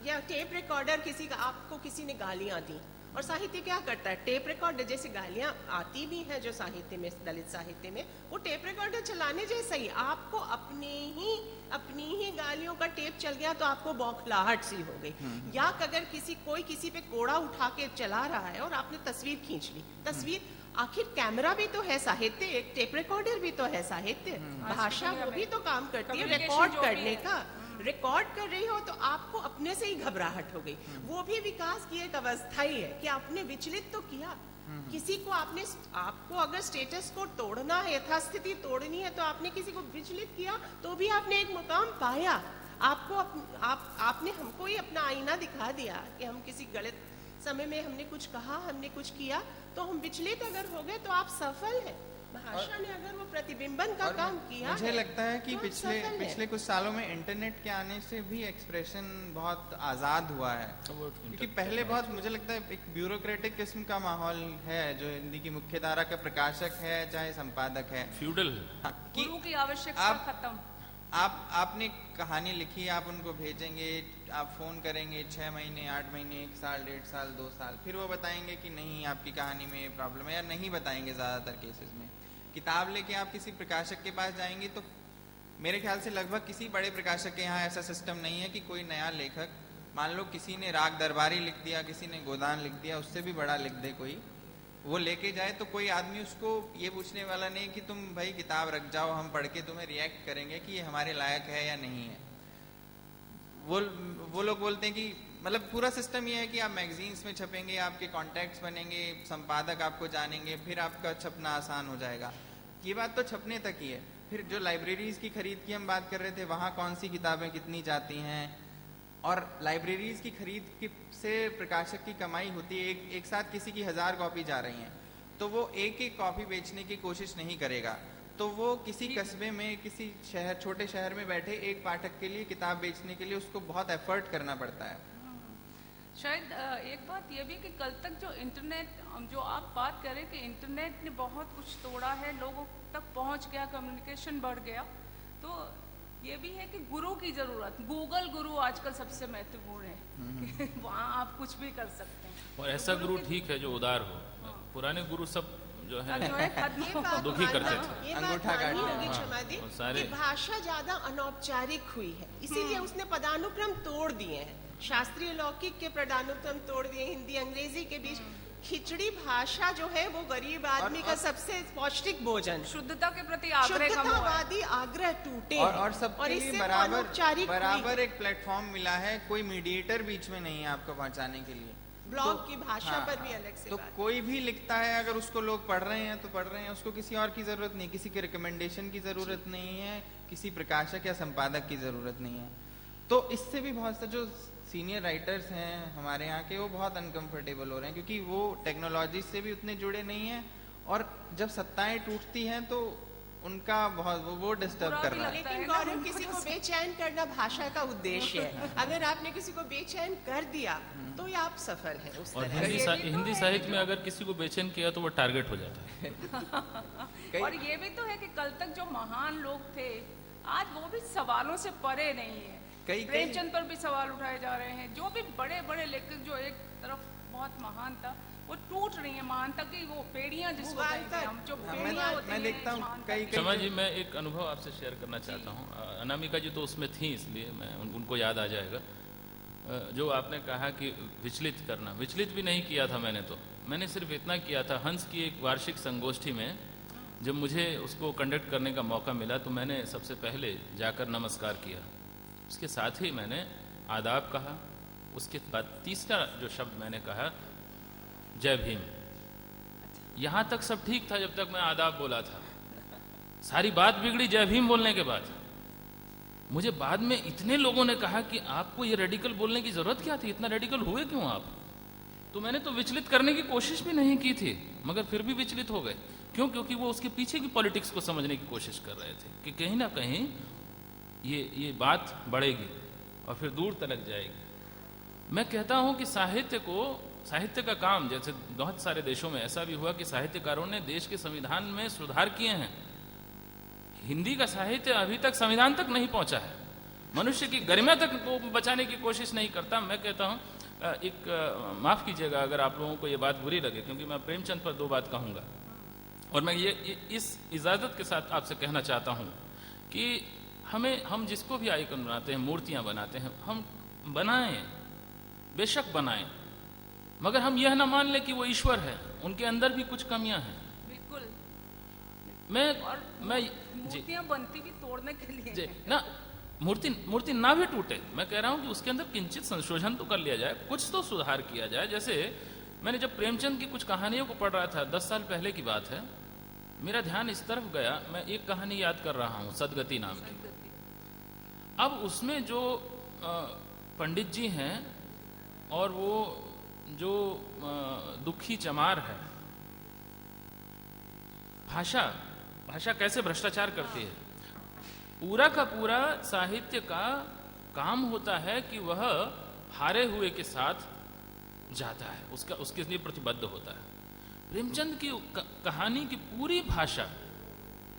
या टेप रिकॉर्डर, किसी का, आपको किसी ने गालियां दी, और साहित्य क्या करता है, टेप रिकॉर्डर जैसे गालियां आती भी हैं जो साहित्य में, दलित साहित्य में, वो टेप रिकॉर्डर चलाने जैसा ही, आपको अपनी ही गालियों का टेप चल गया तो आपको बौखलाहट सी हो गई। या अगर कोई किसी पे कोड़ा उठा के चला रहा है और आपने तस्वीर खींच ली, तस्वीर, आखिर कैमरा भी तो है साहित्य, एक टेप रिकॉर्डर भी तो है साहित्य, भाषा वो भी तो काम करती है रिकॉर्ड करने का। रिकॉर्ड कर रही हो तो आपको अपने से ही घबराहट हो गई। वो भी विकास की एक अवस्था ही है कि आपने विचलित तो किया किसी को, आपको अगर स्टेटस को तोड़ना है, यथास्थिति तोड़नी है, तो आपने किसी को विचलित किया तो भी आपने एक मुकाम पाया। आपने हमको ही अपना आईना दिखा दिया कि हम किसी गलत समय में हमने कुछ कहा, हमने कुछ किया, तो हम विचलित अगर हो गए तो आप सफल हैं। भाषा ने अगर वो प्रतिबिंबन का काम किया मुझे लगता है कि तो आप सफल हैं। पिछले कुछ सालों में इंटरनेट के आने से भी एक्सप्रेशन बहुत आज़ाद हुआ है, क्योंकि पहले बहुत मुझे लगता है एक ब्यूरोक्रेटिक किस्म का माहौल है जो हिंदी की मुख्य धारा का प्रकाशक है चाहे संपादक है, फ्यूडल। हाँ, कि गुरु की आवश्यकता आप- खत्म। आपने कहानी लिखी, आप उनको भेजेंगे, आप फोन करेंगे 6 महीने 8 महीने 1 साल 1.5 साल 2 साल, फिर वो बताएंगे कि नहीं आपकी कहानी में प्रॉब्लम है, या नहीं बताएंगे ज़्यादातर केसेस में। किताब लेके आप किसी प्रकाशक के पास जाएंगे तो मेरे ख्याल से लगभग किसी बड़े प्रकाशक के यहाँ ऐसा सिस्टम नहीं है कि कोई नया लेखक, मान लो किसी ने राग दरबारी लिख दिया, किसी ने गोदान लिख दिया, उससे भी बड़ा लिख दे कोई, वो लेके जाए तो कोई आदमी उसको ये पूछने वाला नहीं कि तुम भाई किताब रख जाओ, हम पढ़ के तुम्हें रिएक्ट करेंगे कि ये हमारे लायक है या नहीं है। वो लोग बोलते हैं कि मतलब पूरा सिस्टम ये है कि आप मैगजीन्स में छपेंगे, आपके कॉन्टैक्ट्स बनेंगे, संपादक आपको जानेंगे, फिर आपका छपना आसान हो जाएगा। ये बात तो छपने तक ही है। फिर जो लाइब्रेरीज की खरीद की हम बात कर रहे थे, वहाँ कौन सी किताबें कितनी जाती हैं, और लाइब्रेरीज की खरीद से प्रकाशक की कमाई होती है, एक साथ किसी की 1000 कॉपी जा रही हैं तो वो एक एक कॉपी बेचने की कोशिश नहीं करेगा, तो वो किसी कस्बे में किसी शहर, छोटे शहर में बैठे एक पाठक के लिए किताब बेचने के लिए उसको बहुत एफर्ट करना पड़ता है। शायद एक बात ये भी कि कल तक जो इंटरनेट, जो आप बात करें कि इंटरनेट ने बहुत कुछ तोड़ा है, लोगों तक पहुंच गया, कम्युनिकेशन बढ़ गया, तो ये भी है कि गुरु की जरूरत, गूगल गुरु आजकल सबसे महत्वपूर्ण है कि वहाँ आप कुछ भी कर सकते हैं। और ऐसा गुरु ठीक है जो उदार हो। पुराने गुरु सब जो है जो है खत्म ये बात दुखी करते मानना- थे। ये बात अंगूठा काट माननी लिया। होगी हाँ, क्षमा दी और सारे- कि भाषा ज्यादा अनौपचारिक हुई है, इसीलिए उसने पदानुक्रम तोड़ दिए हैं। शास्त्रीय लौकिक के पदानुक्रम तोड़ दिए, हिंदी अंग्रेजी के बीच खिचड़ी भाषा जो है वो गरीब आदमी का सबसे पौष्टिक भोजन, शुद्धता के प्रति आग्रह कम हुआ है। शुद्धतावादी आग्रह टूटे और सबके लिए इससे बराबर अनौपचारिक हुई बराबर एक प्लेटफॉर्म मिला है, कोई मीडिएटर बीच में नहीं है आपको पहुंचाने के लिए। ब्लॉग की भाषा हाँ, पर भी अलग से तो बात। कोई भी लिखता है, अगर उसको लोग पढ़ रहे हैं तो पढ़ रहे हैं, उसको किसी और की जरूरत नहीं, किसी के रिकमेंडेशन की जरूरत नहीं है, किसी प्रकाशक या संपादक की जरूरत नहीं है। तो इससे भी बहुत से जो सीनियर राइटर्स हैं हमारे यहाँ के, वो बहुत अनकंफर्टेबल हो रहे हैं, क्योंकि वो टेक्नोलॉजी से भी उतने जुड़े नहीं हैं, और जब सत्ताएं टूटती हैं तो उनका बहुत वो डिस्टर्ब बुरा कर भी रहा है। लगता लेकिन है ना, गौरव, उनको किसी तो को बेचैन करना भाषा का उद्देश्य है। अगर आपने किसी को बेचैन कर दिया तो ये आप सफल हैं उस और तरह से। हिंदी साहित्य में अगर किसी को बेचैन किया तो वो टारगेट हो जाता है। और ये भी तो है कि कल तक जो महान लोग थे, आज वो भी सवालों से परे नहीं है। प्रेमचंद पर भी सवाल उठाए जा रहे हैं। जो भी बड़े बड़े लेखक जो एक तरफ बहुत महान था, वो टूट रही है महानता की, वो पेड़ियां जिसको कहते हैं हम, जो पेड़ियां होती मैं हैं देखता हूँ महानता कई की। शमा जी, मैं एक अनुभव आपसे शेयर करना चाहता हूँ। अनामिका जी तो उसमें थी, इसलिए मैं उनको याद आ जाएगा। जो आपने कहा कि विचलित करना, विचलित भी नहीं किया था मैंने सिर्फ इतना किया था, हंस की एक वार्षिक संगोष्ठी में जब मुझे उसको कंडक्ट करने का मौका मिला तो मैंने सबसे पहले जाकर नमस्कार किया, उसके साथ ही मैंने आदाब कहा, उसके बाद तीसरा जो शब्द मैंने कहा जय भीम। यहाँ तक सब ठीक था जब तक मैं आदाब बोला था, सारी बात बिगड़ी जय भीम बोलने के बाद। मुझे बाद में इतने लोगों ने कहा कि आपको ये रेडिकल बोलने की जरूरत क्या थी, इतना रेडिकल हुए क्यों आप? तो मैंने तो विचलित करने की कोशिश भी नहीं की थी, मगर फिर भी विचलित हो गए। क्यों? क्योंकि वो उसके पीछे की पॉलिटिक्स को समझने की कोशिश कर रहे थे कि कहीं ना कहीं ये बात बढ़ेगी और फिर दूर तलक जाएगी। मैं कहता हूं कि साहित्य का काम, जैसे बहुत सारे देशों में ऐसा भी हुआ कि साहित्यकारों ने देश के संविधान में सुधार किए हैं। हिंदी का साहित्य अभी तक संविधान तक नहीं पहुंचा है, मनुष्य की गरिमा तक वो बचाने की कोशिश नहीं करता। मैं कहता हूं, माफ कीजिएगा अगर आप लोगों को ये बात बुरी लगे, क्योंकि मैं प्रेमचंद पर 2 बात कहूंगा, और मैं ये इस इजाजत के साथ आपसे कहना चाहता हूं कि हम जिसको भी आइकन बनाते हैं, मूर्तियां बनाते हैं, हम बनाएं, बेशक बनाएं, मगर हम यह ना मान लें कि वो ईश्वर है, उनके अंदर भी कुछ कमियां हैं। बिल्कुल। मैं मूर्तियां बनती भी तोड़ने के लिए जी ना, मूर्ति ना भी टूटे, मैं कह रहा हूं कि उसके अंदर किंचित संशोधन तो कर लिया जाए, कुछ तो सुधार किया जाए। जैसे मैंने जब प्रेमचंद की कुछ कहानियों को पढ़ रहा था, 10 साल पहले की बात है, मेरा ध्यान इस तरफ गया, मैं एक कहानी याद कर रहा हूं, सदगति नाम की। अब उसमें जो पंडित जी हैं और वो जो दुखी चमार है, भाषा कैसे भ्रष्टाचार करती है। पूरा का पूरा साहित्य का काम होता है कि वह हारे हुए के साथ जाता है, उसके लिए प्रतिबद्ध होता है। प्रेमचंद की कहानी की पूरी भाषा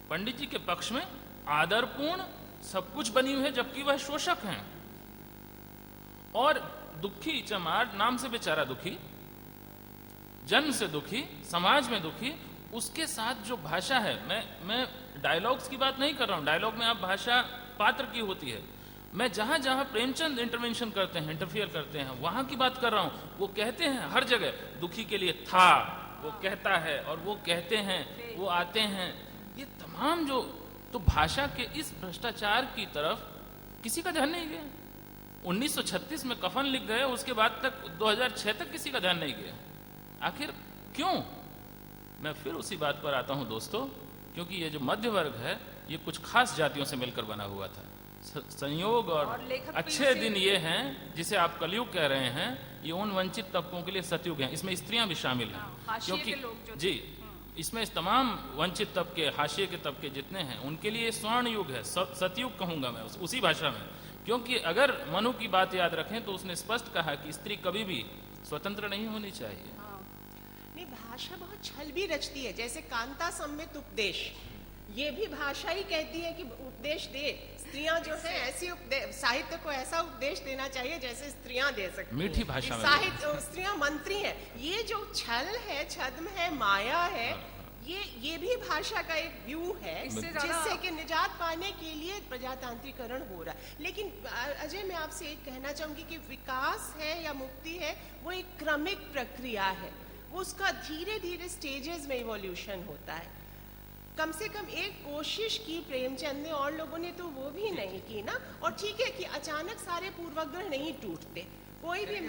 पंडित जी के पक्ष में आदरपूर्ण सब कुछ बनी हुई है, जबकि वह शोषक हैं। और दुखी चमार, नाम से बेचारा दुखी, जन्म से दुखी, समाज में दुखी, उसके साथ जो भाषा है, मैं डायलॉग्स की बात नहीं कर रहा हूं। डायलॉग में आप भाषा पात्र की होती है। मैं जहां जहां प्रेमचंद इंटरवेंशन करते हैं, इंटरफियर करते हैं, वहां की बात कर रहा हूं। वो कहते हैं हर जगह दुखी के लिए था, वो कहता है, और वो कहते हैं, वो आते हैं, ये तमाम जो, तो भाषा के इस भ्रष्टाचार की तरफ किसी का ध्यान नहीं गया। 1936 में कफन लिख गए, उसके बाद तक 2006 तक किसी का ध्यान नहीं गया। आखिर क्यों? मैं फिर उसी बात पर आता हूं दोस्तों, क्योंकि ये जो मध्य वर्ग है, ये कुछ खास जातियों से मिलकर बना हुआ था। संयोग और अच्छे दिन ये हैं जिसे आप कलयुग कह रहे हैं, ये उन वंचित तबकों के लिए सतयुग हैं। इसमें स्त्रियां भी शामिल हैं, क्योंकि जी, इसमें तमाम वंचित तबके, हाशिए के तबके जितने हैं, उनके लिए स्वर्ण युग है, सतयुग कहूंगा मैं उसी भाषा में। क्योंकि अगर मनु की बात याद रखें तो उसने स्पष्ट कहा कि स्त्री कभी भी स्वतंत्र नहीं होनी चाहिए। नहीं, भाषा बहुत छल भी रचती है। जैसे कांता संहित उपदेश, ये भी भाषा ही कहती है कि उपदेश दे, स्त्रियां जो है ऐसी साहित्य को ऐसा उपदेश देना चाहिए जैसे स्त्रियां दे सकती, मीठी भाषा में। साहित्य, स्त्रियां मंत्री हैं। ये जो छल है, छद्म है, माया है, ये भी भाषा का एक व्यू है, जिससे कि निजात पाने के लिए प्रजातांत्रिकरण हो रहा है। लेकिन अजय, मैं आपसे एक कहना चाहूंगी कि विकास है या मुक्ति है, वो एक क्रमिक प्रक्रिया है। उसका धीरे धीरे स्टेजेस में इवोल्यूशन होता है। कम से कम एक कोशिश की प्रेमचंद ने, और लोगों ने तो वो भी नहीं की ना। और ठीक है कि अचानक सारे पूर्वाग्रह नहीं टूटते, कोई भी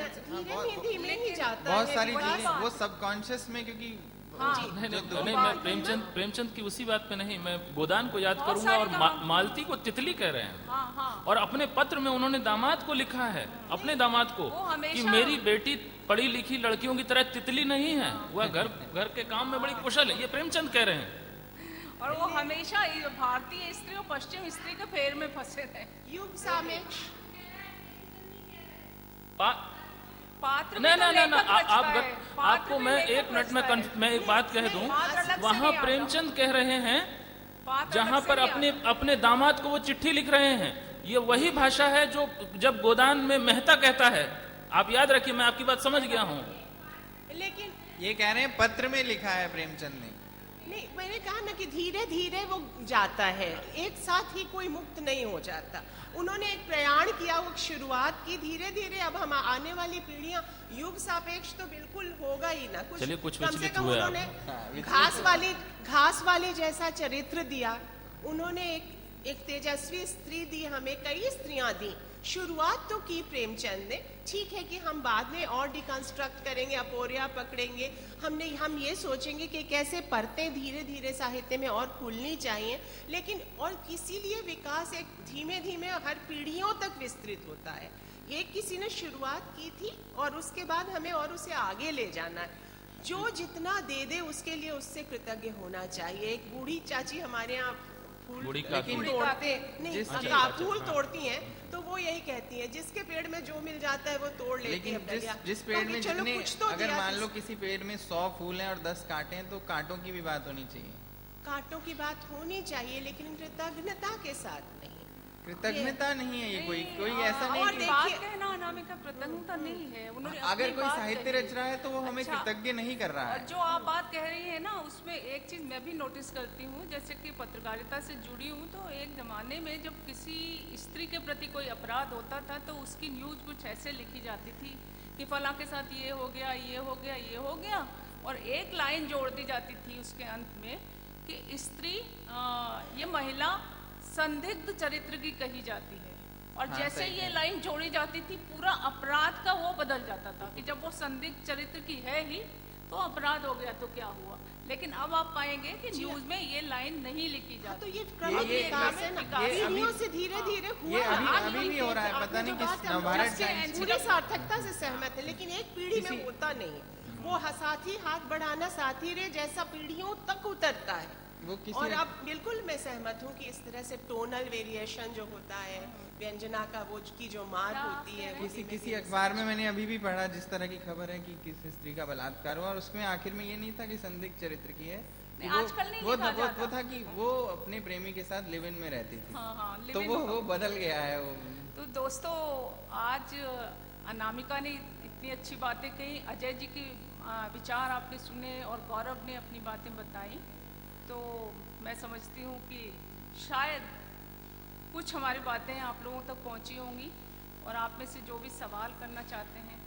धीमे ही जाता है। बहुत सारी चीजें वो सबकॉन्शियस में, क्योंकि नहीं, मैं प्रेमचंद की उसी बात पे नहीं, मैं गोदान को याद करूंगा, और मालती को तितली कह रहे हैं। और अपने पत्र में उन्होंने दामाद को लिखा है, अपने दामाद को, कि मेरी बेटी पढ़ी लिखी लड़कियों की तरह तितली नहीं है, वह घर के काम में बड़ी कुशल है। ये प्रेमचंद कह रहे हैं। और वो हमेशा भारतीय स्त्री और पश्चिम स्त्री के फेर में फंसे रहे। युग सापेक्ष पात्र ना, आपको मैं 1 मिनट में मैं एक बात कह दूं। वहां प्रेमचंद कह रहे हैं, जहां पर अपने दामाद को वो चिट्ठी लिख रहे हैं, ये वही भाषा है जो जब गोदान में मेहता कहता है। आप याद रखिए, मैं आपकी बात समझ गया हूं। लेकिन ये कह रहे हैं पत्र में लिखा है प्रेमचंद ने। नहीं, मैंने कहा ना कि धीरे धीरे वो जाता है, एक साथ ही कोई मुक्त नहीं हो जाता। उन्होंने एक प्रयाण किया, वो शुरुआत की, धीरे धीरे अब हम आने वाली पीढ़ियां, युग सापेक्ष तो बिल्कुल होगा ही ना। कुछ कम से कम उन्होंने घास वाली जैसा चरित्र दिया, उन्होंने एक तेजस्वी स्त्री दी, हमें कई स्त्रियां दी। शुरुआत तो की प्रेमचंद ने। ठीक है कि हम बाद में और डिकंस्ट्रक्ट करेंगे, अपोरिया पकड़ेंगे, हम ये सोचेंगे कि कैसे परतें धीरे धीरे साहित्य में और खुलनी चाहिए। लेकिन और इसीलिए विकास एक धीमे धीमे हर पीढ़ियों तक विस्तृत होता है। एक किसी ने शुरुआत की थी और उसके बाद हमें और उसे आगे ले जाना है। जो जितना दे दे उसके लिए उससे कृतज्ञ होना चाहिए। एक बूढ़ी चाची हमारे यहाँ फूल तोड़ती हैं, तो वो यही कहती हैं, जिसके पेड़ में जो मिल जाता है वो तोड़ लेती है। लेकिन जिस पेड़ में जितने, अगर मान लो किसी पेड़ में 100 फूल हैं और 10 कांटे हैं, तो कांटों की भी बात होनी चाहिए। कांटों की बात होनी चाहिए, लेकिन कृतज्ञता के साथ नहीं। कृतज्ञता नहीं है ये, कोई ऐसा नहीं कि बात कहना अनामिका कृतज्ञता नहीं है। अगर कोई साहित्य रच रहा है तो वो हमें कृतज्ञ नहीं कर रहा है। जो आप बात कह रही है ना, उसमें एक चीज मैं भी नोटिस करती हूँ, जैसे कि पत्रकारिता से जुड़ी हूँ, तो एक जमाने में जब किसी स्त्री के प्रति कोई अपराध होता था तो उसकी न्यूज कुछ ऐसे लिखी जाती थी कि फलां के साथ ये हो गया, ये हो गया, ये हो गया, और एक लाइन जोड़ दी जाती थी उसके अंत में कि स्त्री, ये महिला संदिग्ध चरित्र की कही जाती है। और जैसे ये लाइन जोड़ी जाती थी, पूरा अपराध का वो बदल जाता था कि जब वो संदिग्ध चरित्र की है ही, तो अपराध हो गया तो क्या हुआ, लेकिन अब आप पाएंगे कि न्यूज में ये लाइन नहीं लिखी तो जाती। ये क्रमिक विकास है ना, पीढ़ियों से धीरे धीरे हुआ। ये आज अभी भी हो रहा है, आपने पता नहीं जो किस बात है, हम नवभारत उससे टाइम्स पूरी सार्थकता से सहमत है, लेकिन एक पीढ़ी में होता नहीं है। वो साथी हाथ बढ़ाना साथी रे जैसा पीढ़ियों तक उतरता है। वो किसी और अब बिल्कुल मैं सहमत हूँ कि इस तरह से टोनल वेरिएशन जो होता है, व्यंजना का वो की जो मार होती है, वो किसी अखबार में मैंने अभी भी पढ़ा जिस तरह की खबर है कि किसी स्त्री का बलात्कार हुआ, और उसमें आखिर में ये नहीं था कि संदिग्ध चरित्र की है, नहीं, वो आजकल नहीं वो लिखा था जाता। वो था कि वो अपने प्रेमी के साथ लिव इन में रहती थी। हाँ, तो वो बदल गया है वो। तो दोस्तों, आज अनामिका ने इतनी अच्छी बातें कही, अजय जी की विचार आपने सुने और गौरव ने अपनी बातें बताई, तो मैं समझती हूँ कि शायद कुछ हमारी बातें आप लोगों तक पहुँची होंगी, और आप में से जो भी सवाल करना चाहते हैं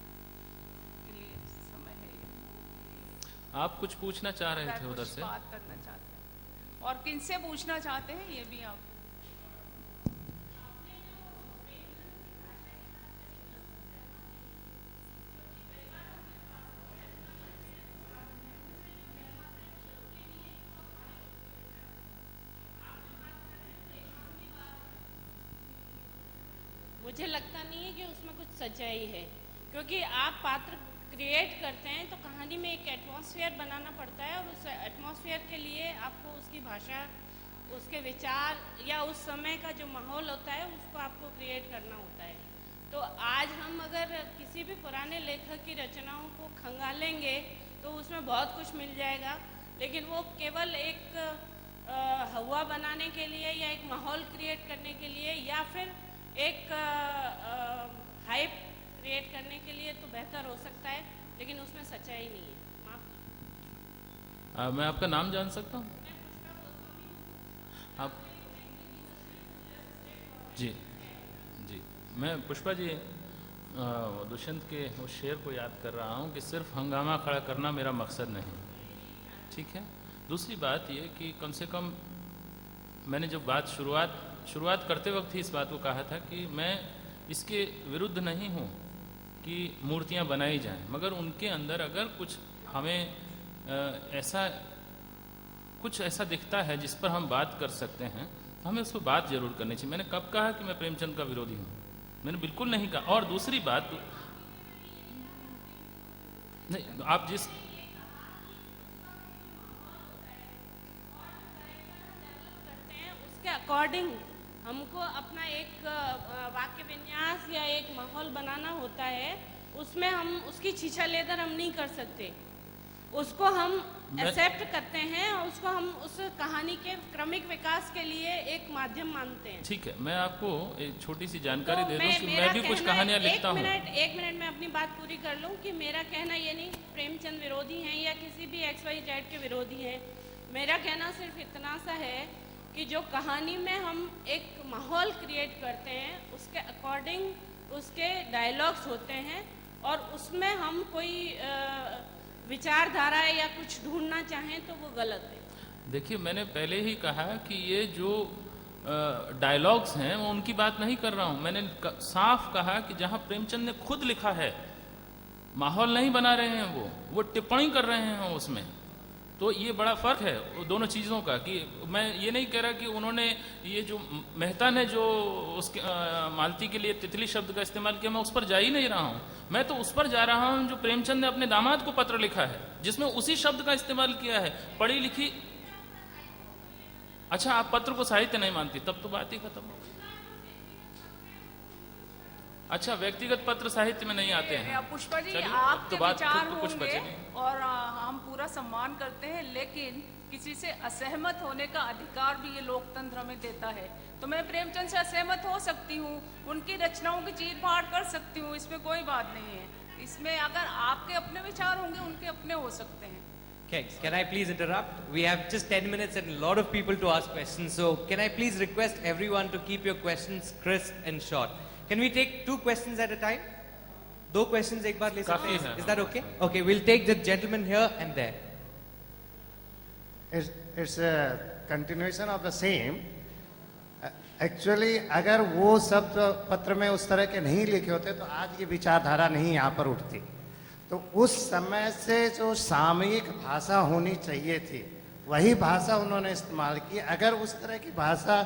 के लिए समय है ये। आप कुछ पूछना चाह रहे थे कुछ उधर से? बात करना चाहते हैं और किनसे पूछना चाहते हैं ये भी आप। मुझे लगता नहीं है कि उसमें कुछ सच्चाई है, क्योंकि आप पात्र क्रिएट करते हैं तो कहानी में एक एटमॉस्फेयर बनाना पड़ता है, और उस एटमॉस्फेयर के लिए आपको उसकी भाषा, उसके विचार या उस समय का जो माहौल होता है उसको आपको क्रिएट करना होता है। तो आज हम अगर किसी भी पुराने लेखक की रचनाओं को खंगालेंगे तो उसमें बहुत कुछ मिल जाएगा, लेकिन वो केवल एक हवा बनाने के लिए या एक माहौल क्रिएट करने के लिए या फिर एक हाइप क्रिएट करने के लिए तो बेहतर हो सकता है, लेकिन उसमें सच्चाई नहीं है। माफ मैं आपका नाम जान सकता हूँ? आप जी जी, मैं पुष्पा जी दुष्यंत के उस शेर को याद कर रहा हूँ कि सिर्फ हंगामा खड़ा करना मेरा मकसद नहीं। ठीक है, दूसरी बात ये कि कम से कम मैंने जब बात शुरुआत करते वक्त ही इस बात को कहा था कि मैं इसके विरुद्ध नहीं हूँ कि मूर्तियाँ बनाई जाएं, मगर उनके अंदर अगर कुछ हमें कुछ ऐसा दिखता है जिस पर हम बात कर सकते हैं, तो हमें उस पर बात जरूर करनी चाहिए। मैंने कब कहा कि मैं प्रेमचंद का विरोधी हूँ? मैंने बिल्कुल नहीं कहा। और दूसरी बात, नहीं, आप जिस उसके अकॉर्डिंग हमको अपना एक वाक्य विन्यास या एक माहौल बनाना होता है, उसमें हम उसकी छीछा लेकर हम नहीं कर सकते, उसको हम एक्सेप्ट करते हैं और उसको हम उस कहानी के क्रमिक विकास के लिए एक माध्यम मानते हैं। ठीक है, मैं आपको एक छोटी सी जानकारी तो दे दूं कि मैं भी कुछ कहना कहानियां लिखता हूँ। एक मिनट में अपनी बात पूरी कर लूं कि मेरा कहना ये नहीं प्रेमचंद विरोधी हैं या किसी भी XYZ के विरोधी हैं। मेरा कहना सिर्फ इतना सा है कि जो कहानी में हम एक माहौल क्रिएट करते हैं उसके अकॉर्डिंग उसके डायलॉग्स होते हैं, और उसमें हम कोई विचारधारा या कुछ ढूंढना चाहें तो वो गलत है। देखिए, मैंने पहले ही कहा कि ये जो डायलॉग्स हैं वो उनकी बात नहीं कर रहा हूँ। मैंने साफ कहा कि जहाँ प्रेमचंद ने खुद लिखा है, माहौल नहीं बना रहे हैं, वो टिप्पणी कर रहे हैं उसमें। तो ये बड़ा फर्क है दोनों चीज़ों का। कि मैं ये नहीं कह रहा कि उन्होंने ये जो मेहता ने जो उसके मालती के लिए तितली शब्द का इस्तेमाल किया, मैं उस पर जा ही नहीं रहा हूँ। मैं तो उस पर जा रहा हूँ जो प्रेमचंद ने अपने दामाद को पत्र लिखा है जिसमें उसी शब्द का इस्तेमाल किया है, पढ़ी लिखी। अच्छा, आप पत्र को साहित्य नहीं मानती, तब तो बात ही खत्म हो। अच्छा, व्यक्तिगत पत्र साहित्य में नहीं आते हैं। पुष्पा जी, चलिए, आपके तो बात विचार तो कुछ होंगे बचे नहीं। और हम पूरा सम्मान करते हैं, लेकिन किसी से असहमत होने का अधिकार भी ये लोकतंत्र हमें देता है। तो मैं प्रेमचंद से असहमत हो सकती हूँ, उनकी रचनाओं की चीर फाड़ कर सकती हूँ, इसमें कोई बात नहीं है। इसमें अगर आपके अपने विचार होंगे, उनके अपने हो सकते हैं। Okay, can I please interrupt? We have just 10 minutes and a lot of people to ask questions. So can I please request everyone to keep your questions crisp and short? Can we take 2 questions at a time? 2 questions एक बार ले सकते हैं? Is that okay? Okay, we'll take the gentleman here and there. It's a continuation of the same. Actually, अगर वो शब्द पत्र में उस तरह के नहीं लिखे होते तो आज ये विचारधारा नहीं यहाँ पर उठती। तो उस समय से जो सामयिक भाषा होनी चाहिए थी वही भाषा उन्होंने इस्तेमाल की। अगर उस तरह की भाषा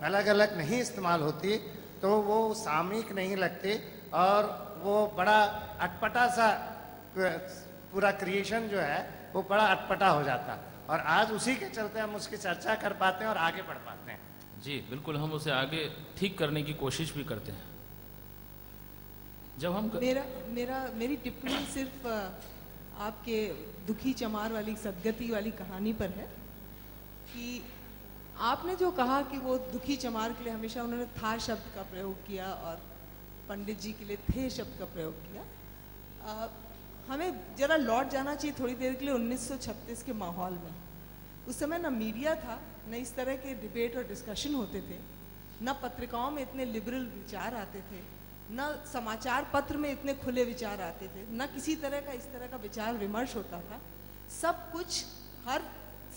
अलग अलग नहीं इस्तेमाल होती तो वो सामयिक नहीं लगती और वो बड़ा अटपटा सा पूरा क्रिएशन जो है वो बड़ा अटपटा हो जाता। और आज उसी के चलते हम उसकी चर्चा कर पाते हैं और आगे बढ़ पाते हैं। जी बिल्कुल, हम उसे आगे ठीक करने की कोशिश भी करते हैं। जब हम मेरी टिप्पणी सिर्फ आपके दुखी चमार वाली सदगति वाली कहानी पर है कि आपने जो कहा कि वो दुखी चमार के लिए हमेशा उन्होंने था शब्द का प्रयोग किया और पंडित जी के लिए थे शब्द का प्रयोग किया। हमें जरा लौट जाना चाहिए थोड़ी देर के लिए 1936 के माहौल में। उस समय ना मीडिया था, न इस तरह के डिबेट और डिस्कशन होते थे, न पत्रिकाओं में इतने लिबरल विचार आते थे, न समाचार पत्र में इतने खुले विचार आते थे, न किसी तरह का इस तरह का विचार विमर्श होता था। सब कुछ, हर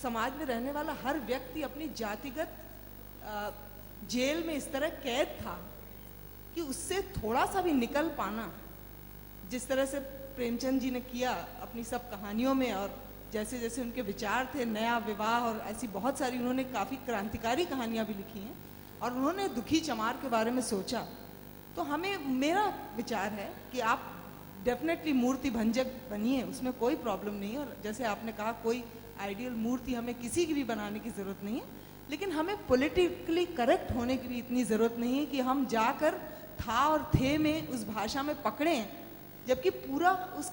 समाज में रहने वाला हर व्यक्ति अपनी जातिगत जेल में इस तरह कैद था कि उससे थोड़ा सा भी निकल पाना, जिस तरह से प्रेमचंद जी ने किया अपनी सब कहानियों में, और जैसे जैसे उनके विचार थे, नया विवाह और ऐसी बहुत सारी उन्होंने काफ़ी क्रांतिकारी कहानियां भी लिखी हैं, और उन्होंने दुखी चमार के बारे में सोचा। तो हमें, मेरा विचार है कि आप डेफिनेटली मूर्ति भंजक बनिए, उसमें कोई प्रॉब्लम नहीं है। और जैसे आपने कहा, कोई आइडियल मूर्ति हमें किसी की भी बनाने की ज़रूरत नहीं है, लेकिन हमें पॉलिटिकली करेक्ट होने की भी इतनी ज़रूरत नहीं है कि हम जाकर था और थे में उस भाषा में पकड़ें, जबकि पूरा उस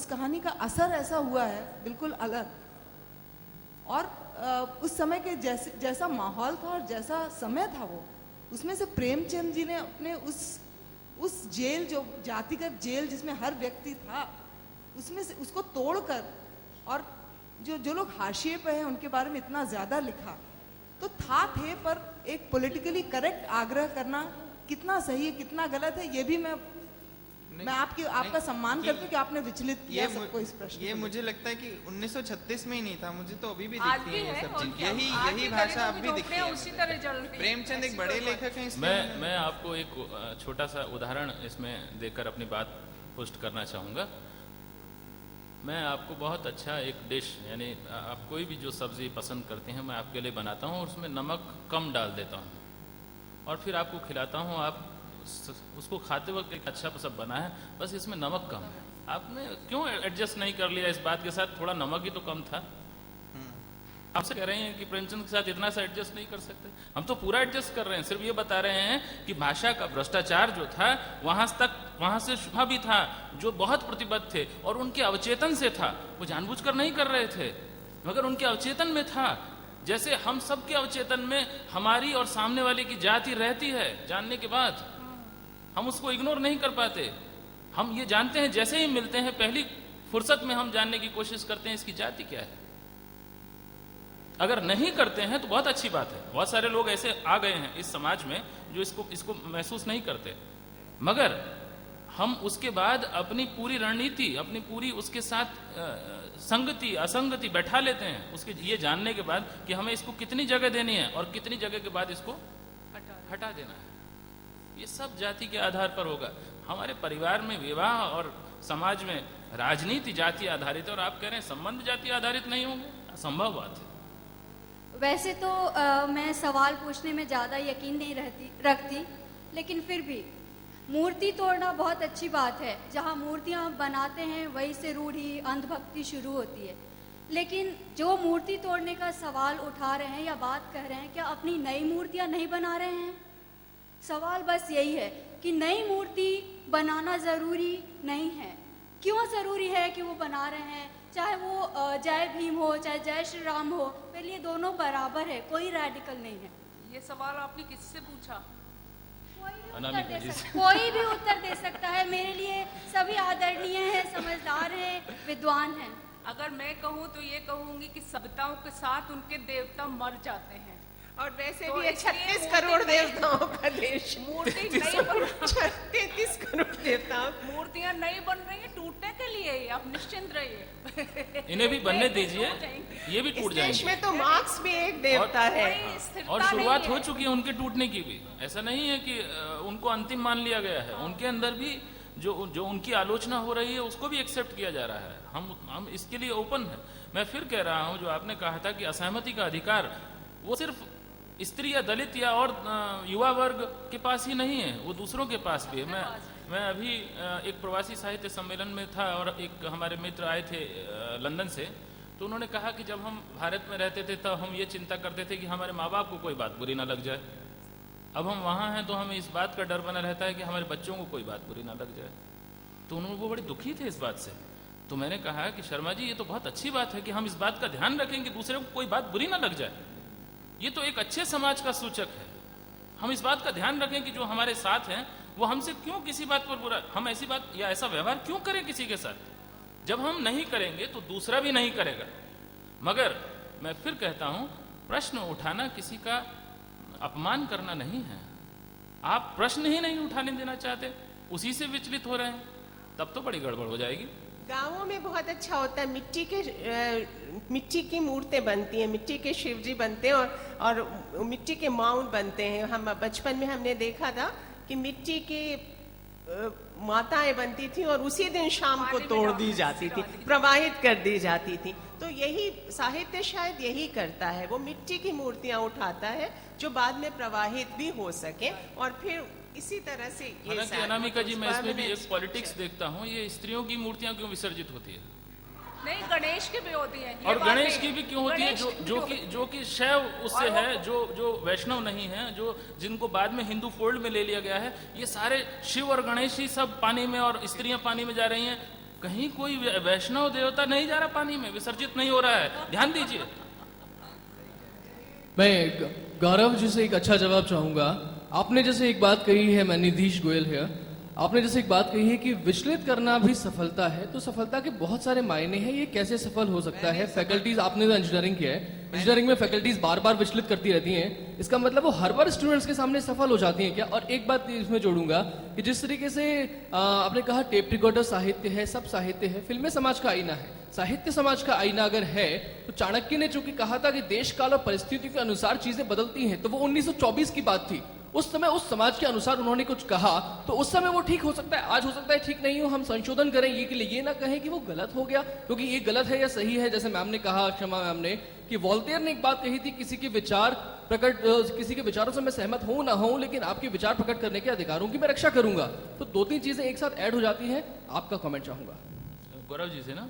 कहानी का असर ऐसा हुआ है बिल्कुल अलग। और उस समय के जैसा माहौल था और जैसा समय था, वो उसमें से प्रेमचंद जी ने अपने उस जेल, जो जातिगत जेल जिसमें हर व्यक्ति था, उसमें से उसको तोड़कर, और जो लोग हाशिए पे हैं उनके बारे में इतना ज़्यादा लिखा। तो थे पर एक पॉलिटिकली करेक्ट आग्रह करना कितना सही है कितना गलत है, ये भी मैं आपका सम्मान करती हूँ कि आपने विचलित किया सबको इस प्रश्न। ये मुझे लगता है कि 1936 में ही नहीं था, मुझे तो अभी भी दिखती है ये सब चीज। यही भाषा अब भी दिखती है, उसी तरह जल रही है। प्रेमचंद एक बड़े लेखक हैं। मैं आपको एक छोटा सा उदाहरण इसमें देकर अपनी बात पुष्ट करना चाहूँगा। मैं आपको बहुत अच्छा एक डिश, यानी आप कोई भी जो सब्ज़ी पसंद करते हैं, मैं आपके लिए बनाता हूँ और उसमें नमक कम डाल देता हूँ और फिर आपको खिलाता हूँ। आप उसको खाते वक्त एक अच्छा सब बना है, बस इसमें नमक कम है। आपने क्यों एडजस्ट नहीं कर लिया इस बात के साथ? थोड़ा नमक ही तो कम था। आपसे कह रहे हैं कि प्रेमचंद के साथ इतना सा एडजस्ट नहीं कर सकते। हम तो पूरा एडजस्ट कर रहे हैं, सिर्फ ये बता रहे हैं कि भाषा का भ्रष्टाचार जो था वहां से शुभा भी था, जो बहुत प्रतिबद्ध थे और उनके अवचेतन से था। वो जानबूझकर नहीं कर रहे थे, मगर उनके अवचेतन में था। जैसे हम सबके अवचेतन में हमारी और सामने वाले की जाति रहती है, जानने के बाद हम उसको इग्नोर नहीं कर पाते। हम ये जानते हैं, जैसे ही मिलते हैं पहली फुर्सत में हम जानने की कोशिश करते हैं इसकी जाति क्या है। अगर नहीं करते हैं तो बहुत अच्छी बात है। बहुत सारे लोग ऐसे आ गए हैं इस समाज में जो इसको महसूस नहीं करते, मगर हम उसके बाद अपनी पूरी रणनीति, अपनी पूरी उसके साथ संगति असंगति बैठा लेते हैं, उसके ये जानने के बाद कि हमें इसको कितनी जगह देनी है और कितनी जगह के बाद इसको हटा देना है। ये सब जाति के आधार पर होगा। हमारे परिवार में विवाह और समाज में राजनीति जाति आधारित है, और आप कह रहे हैं संबंध जाति आधारित नहीं होंगे, असंभव बात है। वैसे तो मैं सवाल पूछने में ज़्यादा यकीन नहीं रखती, लेकिन फिर भी मूर्ति तोड़ना बहुत अच्छी बात है। जहाँ मूर्तियाँ बनाते हैं वहीं से रूढ़ी अंधभक्ति शुरू होती है। लेकिन जो मूर्ति तोड़ने का सवाल उठा रहे हैं या बात कह रहे हैं, क्या अपनी नई मूर्तियाँ नहीं बना रहे हैं? सवाल बस यही है कि नई मूर्ति बनाना ज़रूरी नहीं है। क्यों ज़रूरी है कि वो बना रहे हैं? चाहे वो जय भीम हो चाहे जय श्री राम हो, मेरे लिए दोनों बराबर है, कोई रेडिकल नहीं है। ये सवाल आपने किससे पूछा? कोई भी उत्तर दे सकता है। मेरे लिए सभी आदरणीय हैं, समझदार हैं, विद्वान हैं। अगर मैं कहूँ तो ये कहूँगी कि सभ्यताओं के साथ उनके देवता मर जाते हैं, और वैसे तो भी 36 करोड़ देवताओं का देश। मूर्ति नहीं बन 33 करोड़ देवताओं, मूर्तियाँ नहीं बन रही है टूटने के लिए ही। आप निश्चिंत रहिए, इन्हें भी बनने दीजिए, ये भी टूट इस देश जाएंगे। में तो मार्क्स भी एक देवता है और शुरुआत हो चुकी है उनके टूटने की भी। ऐसा नहीं है कि उनको अंतिम मान लिया गया है, उनके अंदर भी जो उनकी आलोचना हो रही है उसको भी एक्सेप्ट किया जा रहा है। हम इसके लिए ओपन है। मैं फिर कह रहा हूं, जो आपने कहा था कि असहमति का अधिकार वो सिर्फ स्त्री या दलित या और युवा वर्ग के पास ही नहीं है, वो दूसरों के पास भी है। मैं अभी एक प्रवासी साहित्य सम्मेलन में था और एक हमारे मित्र आए थे लंदन से, तो उन्होंने कहा कि जब हम भारत में रहते थे तब हम ये चिंता करते थे कि हमारे माँ बाप को कोई बात बुरी ना लग जाए। अब हम वहाँ हैं तो हमें इस बात का डर बना रहता है कि हमारे बच्चों को कोई बात बुरी ना लग जाए। तो वो बड़ी दुखी थे इस बात से। तो मैंने कहा कि शर्मा जी, ये तो बहुत अच्छी बात है कि हम इस बात का ध्यान रखें कि दूसरे को कोई बात बुरी ना लग जाए। ये तो एक अच्छे समाज का सूचक है। हम इस बात का ध्यान रखें कि जो हमारे साथ हैं वो हमसे क्यों किसी बात पर बुरा, हम ऐसी बात या ऐसा व्यवहार क्यों करें किसी के साथ। जब हम नहीं करेंगे तो दूसरा भी नहीं करेगा। मगर मैं फिर कहता हूं, प्रश्न उठाना किसी का अपमान करना नहीं है। आप प्रश्न ही नहीं उठाने देना चाहते, उसी से विचलित हो रहे हैं, तब तो बड़ी गड़बड़ हो जाएगी। गांवों में बहुत अच्छा होता है, मिट्टी की मूर्तें बनती हैं, मिट्टी के शिवजी बनते हैं और मिट्टी के माउंट बनते हैं। हम बचपन में हमने देखा था कि मिट्टी की माताएं बनती थी और उसी दिन शाम को तोड़ दी जाती थी, प्रवाहित कर दी जाती थी। तो यही साहित्य शायद यही करता है, वो मिट्टी की मूर्तियां उठाता है जो बाद में प्रवाहित भी हो सके और फिर इसी तरह से ये हालांकि अनामिका जी, मैं इसमें भी एक पॉलिटिक्स देखता हूँ। ये स्त्रियों की मूर्तियां क्यों विसर्जित होती है? नहीं, गणेश की भी होती है और गणेश की भी क्यों होती है? जो कि शैव उससे है, जो वैष्णव नहीं है, जिनको बाद में हिंदू फोल्ड में ले लिया गया है। ये सारे शिव और गणेश ही सब पानी में और स्त्रियां पानी में जा रही हैं। कहीं कोई वैष्णव देवता नहीं जा रहा पानी में, विसर्जित नहीं हो रहा है। ध्यान दीजिए। मैं गौरव जी से एक अच्छा जवाब चाहूंगा। आपने जैसे एक बात कही है, मैं निधीश गोयल है, आपने जैसे एक बात कही है कि विचलित करना भी सफलता है। तो सफलता के बहुत सारे मायने हैं। ये कैसे सफल हो सकता है? फैकल्टीज, आपने तो इंजीनियरिंग किया है, इंजीनियरिंग में फैकल्टीज बार बार विचलित करती रहती हैं, इसका मतलब वो हर बार स्टूडेंट्स के सामने सफल हो जाती हैं क्या? और एक बात इसमें जोड़ूंगा कि जिस तरीके से आपने कहा टेप रिकॉर्डर साहित्य है, सब साहित्य है, फिल्में समाज का आईना है। साहित्य समाज का आईना अगर है तो चाणक्य ने चूंकि कहा था कि देश काल और परिस्थितियों के अनुसार चीजें बदलती हैं, तो वो 1924 की बात थी। उस समय उस समाज के अनुसार उन्होंने कुछ कहा, तो उस समय वो ठीक हो सकता है, आज हो सकता है ठीक नहीं हो। हम संशोधन करें ये के लिए, ये ना कहें कि वो गलत हो गया, क्योंकि ये गलत है या सही है। जैसे मैम ने कहा, क्षमा मैम ने, कि वॉल्टेयर ने एक बात कही थी, किसी के विचारों से मैं सहमत हूं ना हूं, लेकिन आपके विचार प्रकट करने के अधिकारों की मैं रक्षा करूंगा। तो दो तीन चीजें एक साथ ऐड हो जाती हैं। आपका कमेंट चाहूंगा गौरव जी से ना।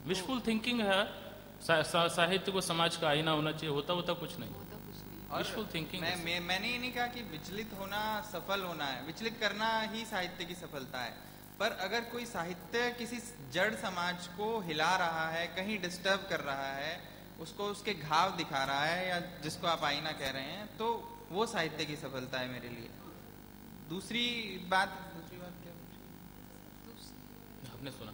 विशफुल थिंकिंग है, साहित्य को समाज का आईना होना चाहिए, होता कुछ नहीं। Wishful thinking. मैंने ये नहीं कहा कि विचलित होना सफल होना है, विचलित करना ही साहित्य की सफलता है। पर अगर कोई साहित्य किसी जड़ समाज को हिला रहा है, कहीं डिस्टर्ब कर रहा है, उसको उसके घाव दिखा रहा है, या जिसको आप आईना कह रहे हैं, तो वो साहित्य की सफलता है मेरे लिए। दूसरी बात क्या आपने सुना?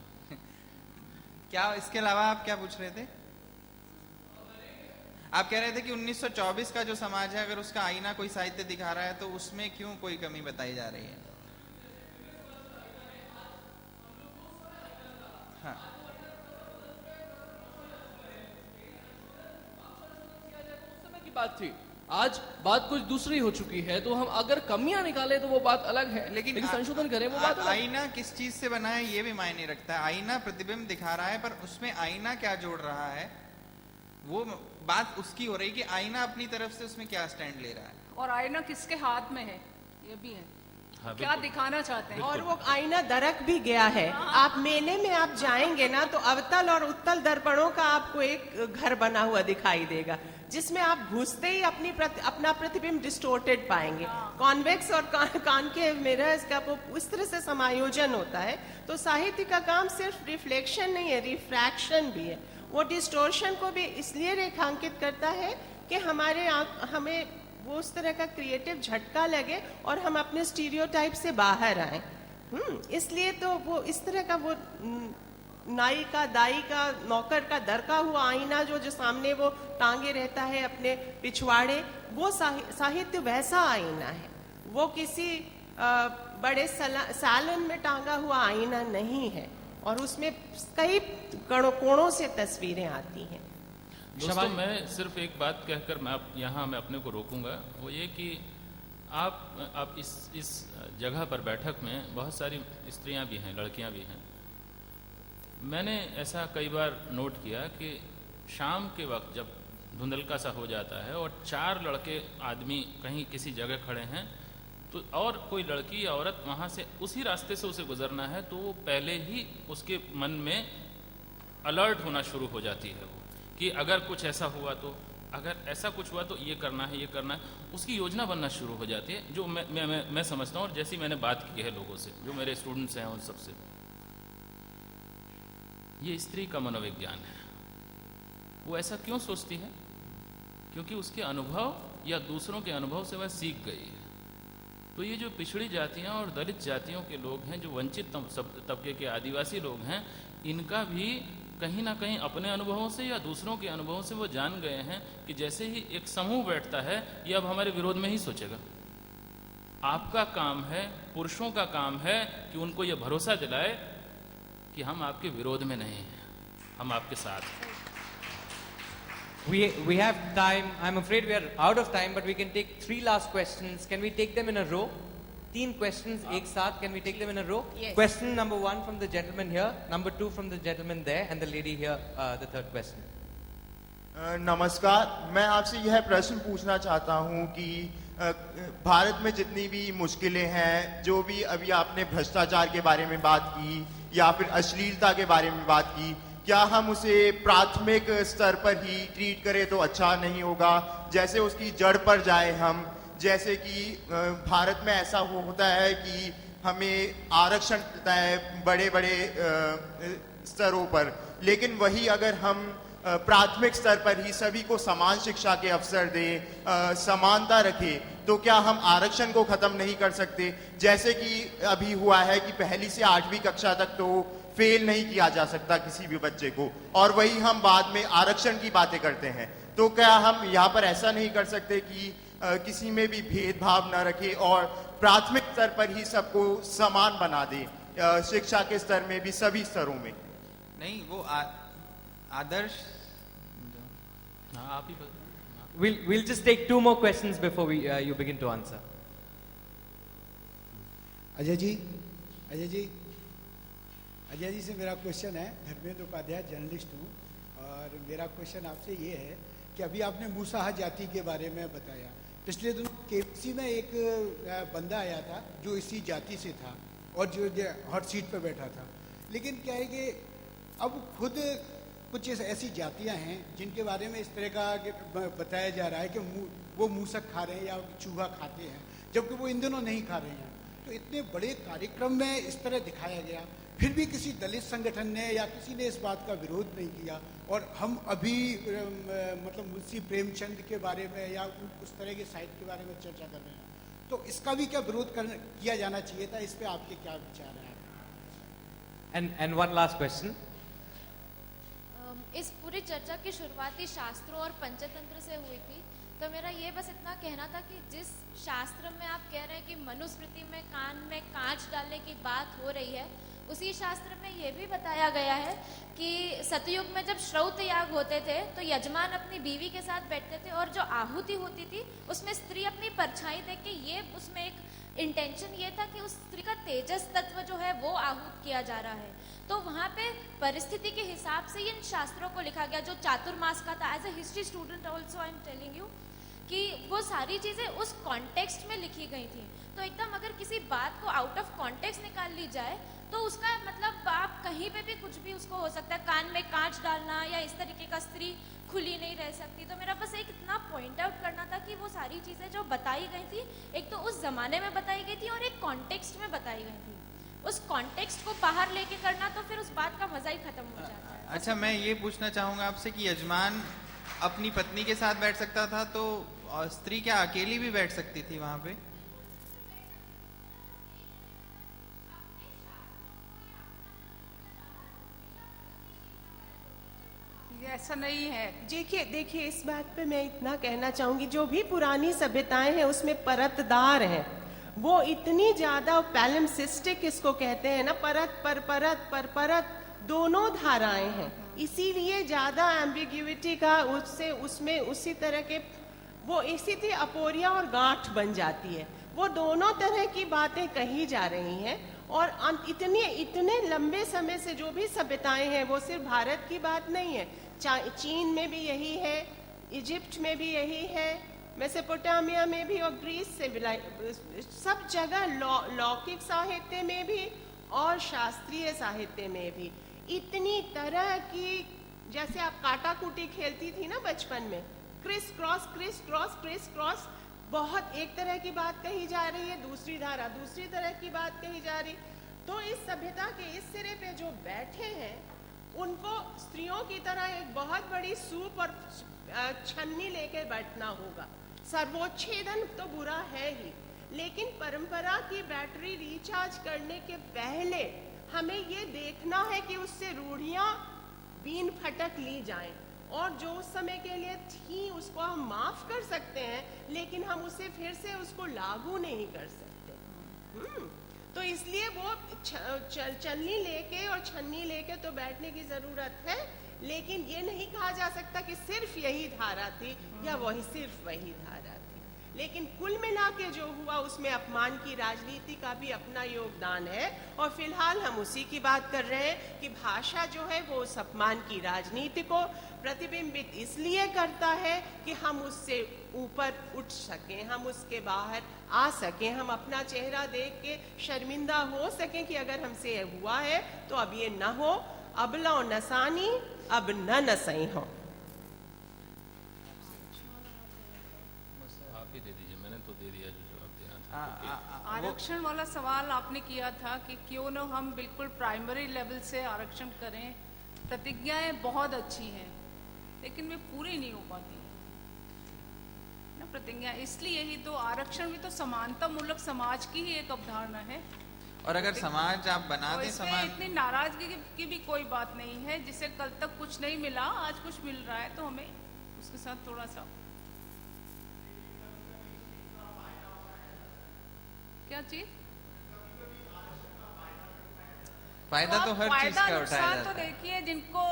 क्या इसके अलावा आप क्या पूछ रहे थे? आप कह रहे थे कि 1924 का जो समाज है, अगर उसका आईना कोई साहित्य दिखा रहा है तो उसमें क्यों कोई कमी बताई जा रही है? हाँ। उस समय की बात थी, आज बात कुछ दूसरी हो चुकी है। तो हम अगर कमियां निकालें तो वो बात अलग है, लेकिन संशोधन करें वो बात अलग। आईना किस चीज से बना है ये भी मायने रखता है। आईना प्रतिबिंब दिखा रहा है, पर उसमें आईना क्या जोड़ रहा है, वो बात उसकी हो रही कि आईना अपनी तरफ से उसमें क्या स्टैंड ले रहा है। और आईना किसके हाथ में है, ये भी है। हाँ, क्या दिखाना चाहते हैं। और वो आईना दरक भी गया है। आप मेले में आप जाएंगे ना, तो अवतल और उत्तल दर्पणों का आपको एक घर बना हुआ दिखाई देगा, जिसमें आप घुसते ही अपना प्रतिबिंब डिस्टोर्टेड पाएंगे। कॉन्वेक्स और कॉनकेव मिरर्स का वो उस तरह से समायोजन होता है। तो साहित्य का काम सिर्फ रिफ्लेक्शन नहीं है, रिफ्रैक्शन भी है। वो डिस्टोर्शन को भी इसलिए रेखांकित करता है कि हमें वो उस तरह का क्रिएटिव झटका लगे और हम अपने स्टीरियोटाइप से बाहर आए। इसलिए तो वो इस तरह का वो नाई का, दाई का, नौकर का दरका हुआ आईना जो सामने वो टांगे रहता है अपने पिछवाड़े, वो साहित्य वैसा आईना है। वो किसी बड़े सैलून में टांगा हुआ आईना नहीं है, और उसमें कई कोणों से तस्वीरें आती हैं। दोस्तों, मैं सिर्फ एक बात कहकर मैं अपने को रोकूंगा, वो ये कि आप इस जगह पर बैठक में बहुत सारी स्त्रियां भी हैं, लड़कियां भी हैं। मैंने ऐसा कई बार नोट किया कि शाम के वक्त जब धुंधलका सा हो जाता है और 4 लड़के आदमी कहीं किसी जगह खड़े हैं, तो और कोई लड़की या औरत वहाँ से उसी रास्ते से उसे गुजरना है, तो वो पहले ही उसके मन में अलर्ट होना शुरू हो जाती है वो कि अगर कुछ ऐसा हुआ तो, अगर ऐसा कुछ हुआ तो ये करना है, ये करना है, उसकी योजना बनना शुरू हो जाती है। जो मैं समझता हूँ, और जैसी मैंने बात की है लोगों से, जो मेरे स्टूडेंट्स हैं उन सबसे, ये स्त्री का मनोविज्ञान है। वो ऐसा क्यों सोचती है? क्योंकि उसके अनुभव या दूसरों के अनुभव से वह सीख गई है। तो ये जो पिछड़ी जातियां और दलित जातियों के लोग हैं, जो वंचित तबके के आदिवासी लोग हैं, इनका भी कहीं ना कहीं अपने अनुभवों से या दूसरों के अनुभवों से वो जान गए हैं कि जैसे ही एक समूह बैठता है, ये अब हमारे विरोध में ही सोचेगा। आपका काम है, पुरुषों का काम है कि उनको ये भरोसा दिलाए कि हम आपके विरोध में नहीं हैं, हम आपके साथ हैं। We have time. I'm afraid we are out of time, but we can take 3 last questions. Can we take them in a row? 3 questions एक साथ. Can we take them in a row? Yes. Question number 1 from the gentleman here, number 2 from the gentleman there, and the lady here, the third question. नमस्कार, मैं आपसे यह प्रश्न पूछना चाहता हूं कि भारत में जितनी भी मुश्किलें हैं, जो भी अभी आपने भ्रष्टाचार के बारे में बात की या फिर अश्लीलता के बारे में बात की, क्या हम उसे प्राथमिक स्तर पर ही ट्रीट करें तो अच्छा नहीं होगा? जैसे उसकी जड़ पर जाए हम, जैसे कि भारत में ऐसा होता है कि हमें आरक्षण मिलता है बड़े बड़े स्तरों पर, लेकिन वही अगर हम प्राथमिक स्तर पर ही सभी को समान शिक्षा के अवसर दें, समानता रखें, तो क्या हम आरक्षण को खत्म नहीं कर सकते? जैसे कि अभी हुआ है कि 1ली से 8वीं कक्षा तक तो फेल नहीं किया जा सकता किसी भी बच्चे को, और वही हम बाद में आरक्षण की बातें करते हैं। तो क्या हम यहाँ पर ऐसा नहीं कर सकते कि किसी में भी भेदभाव न रखें और प्राथमिक स्तर पर ही सबको समान बना दें, शिक्षा के स्तर में भी, सभी स्तरों में? नहीं, वो आदर्श। हाँ, आप ही We'll just take 2 more questions before you begin to answer. Ajay ji से मेरा क्वेश्चन है। धर्मेंद्र उपाध्याय, जर्नलिस्ट हूँ, और मेरा क्वेश्चन आपसे ये है कि अभी आपने मूसाहा जाति के बारे में बताया। पिछले दिनों केपीसी में एक बंदा आया था जो इसी जाति से था और जो हॉट सीट पर बैठा था, लेकिन क्या है कि अब खुद कुछ ऐसी जातियां हैं जिनके बारे में इस तरह का बताया जा रहा है कि वो मूसक खा रहे हैं या चूहा खाते हैं, जबकि वो इन दिनों नहीं खा रहे हैं। तो इतने बड़े कार्यक्रम में इस तरह दिखाया गया, फिर भी किसी दलित संगठन ने या किसी ने इस बात का विरोध नहीं किया, और हम अभी मतलब मुंशी प्रेमचंद के बारे में या उस तरह के साहित्य के बारे में चर्चा कर रहे हैं। तो इसका भी क्या विरोध किया जाना चाहिए था? इस पे आपके क्या विचार हैं? And one last question. इस पूरी चर्चा की शुरुआती शास्त्रों और पंचतंत्र से हुई थी, तो मेरा ये बस इतना कहना था कि जिस शास्त्र में आप कह रहे हैं कि मनुस्मृति में कान में कांच डालने की बात हो रही है, उसी शास्त्र में ये भी बताया गया है कि सतयुग में जब श्रौत याग होते थे तो यजमान अपनी बीवी के साथ बैठते थे, और जो आहुति होती थी उसमें स्त्री अपनी परछाई देख के, ये उसमें एक इंटेंशन ये था कि उस स्त्री का तेजस तत्व जो है वो आहूत किया जा रहा है। तो वहाँ पे परिस्थिति के हिसाब से इन शास्त्रों को लिखा गया, जो चातुर्मास का था। As a history student also I am telling you कि वो सारी चीज़ें उस कॉन्टेक्स्ट में लिखी गई थी। तो एकदम अगर किसी बात को आउट ऑफ कॉन्टेक्स्ट निकाल ली जाए तो उसका मतलब आप कहीं पे भी कुछ भी उसको हो सकता है, कान में कांच डालना या इस तरीके का, स्त्री खुली नहीं रह सकती। तो मेरा बस एक इतना पॉइंट आउट करना था कि वो सारी चीज़ें जो बताई गई थी, एक तो उस जमाने में बताई गई थी और एक कॉन्टेक्स्ट में बताई गई थी। उस कॉन्टेक्स्ट को बाहर लेके करना तो फिर उस बात का मजा ही खत्म हो जाता है। अच्छा, मैं ये पूछना चाहूँगा आपसे कि यजमान अपनी पत्नी के साथ बैठ सकता था, तो स्त्री क्या अकेली भी बैठ सकती थी वहाँ पे? ऐसा नहीं है। देखिए इस बात पे मैं इतना कहना चाहूंगी, जो भी पुरानी सभ्यताएं हैं उसमें परतदार हैं, वो इतनी ज्यादा पैलिम्सिस्टिक इसको कहते हैं ना, परत पर परत पर परत दोनों धाराएं हैं, इसीलिए ज्यादा एम्बिग्यूटी का उससे उसमें उसी तरह के वो स्थिति अपोरिया और गांठ बन जाती है। वो दोनों तरह की बातें कही जा रही हैं और इतने लंबे समय से जो भी सभ्यताएं हैं वो सिर्फ भारत की बात नहीं है, चीन में भी यही है, इजिप्ट में भी यही है, मेसोपोटामिया में भी और ग्रीस से भी, सब जगह लौकिक साहित्य में भी और शास्त्रीय साहित्य में भी इतनी तरह की, जैसे आप काटा कुटी खेलती थी ना बचपन में, criss cross criss cross criss cross, बहुत एक तरह की बात कही जा रही है, दूसरी धारा दूसरी तरह की बात कही जा रही। तो इस सभ्यता के इस सिरे पे जो बैठे हैं उनको स्त्रियों की तरह एक बहुत बड़ी सूप और छन्नी लेके बैठना होगा। सर्वोच्छेदन तो बुरा है ही, लेकिन परंपरा की बैटरी रिचार्ज करने के पहले हमें ये देखना है कि उससे रूढ़ियां बीन फटक ली जाएं, और जो उस समय के लिए थी उसको हम माफ कर सकते हैं, लेकिन हम उसे फिर से उसको लागू नहीं कर सकते। तो इसलिए वो चलनी लेके और छन्नी लेके तो बैठने की जरूरत है, लेकिन ये नहीं कहा जा सकता कि सिर्फ यही धारा थी या वही सिर्फ वही धारा थी। लेकिन कुल मिला के जो हुआ उसमें अपमान की राजनीति का भी अपना योगदान है, और फिलहाल हम उसी की बात कर रहे हैं कि भाषा जो है वो उस अपमान की राजनीति को प्रतिबिंबित इसलिए करता है कि हम उससे ऊपर उठ सकें, हम उसके बाहर आ सकें, हम अपना चेहरा देख के शर्मिंदा हो सकें कि अगर हमसे हुआ है तो अब ये न हो, अब लो नसानी अब न नसई हो। आप ही दे दीजिए, मैंने तो दे दिया जो जवाब देना था। आरक्षण वाला सवाल आपने किया था कि क्यों न हम बिल्कुल प्राइमरी लेवल से आरक्षण करें। प्रतिज्ञाएं बहुत अच्छी हैं, लेकिन वे पूरी नहीं हो पाती ना प्रतिज्ञा। इसलिए ही तो आरक्षण भी तो समानता मूलक समाज की ही एक अवधारणा है, और अगर समाज आप बना दें, समाज इतनी नाराजगी की भी कोई बात नहीं है। जिसे कल तक कुछ नहीं मिला आज कुछ मिल रहा है, तो हमें उसके साथ थोड़ा सा क्या चीज फायदा तो हर चीज का उठाया जाता है। तो देखिए, जिनको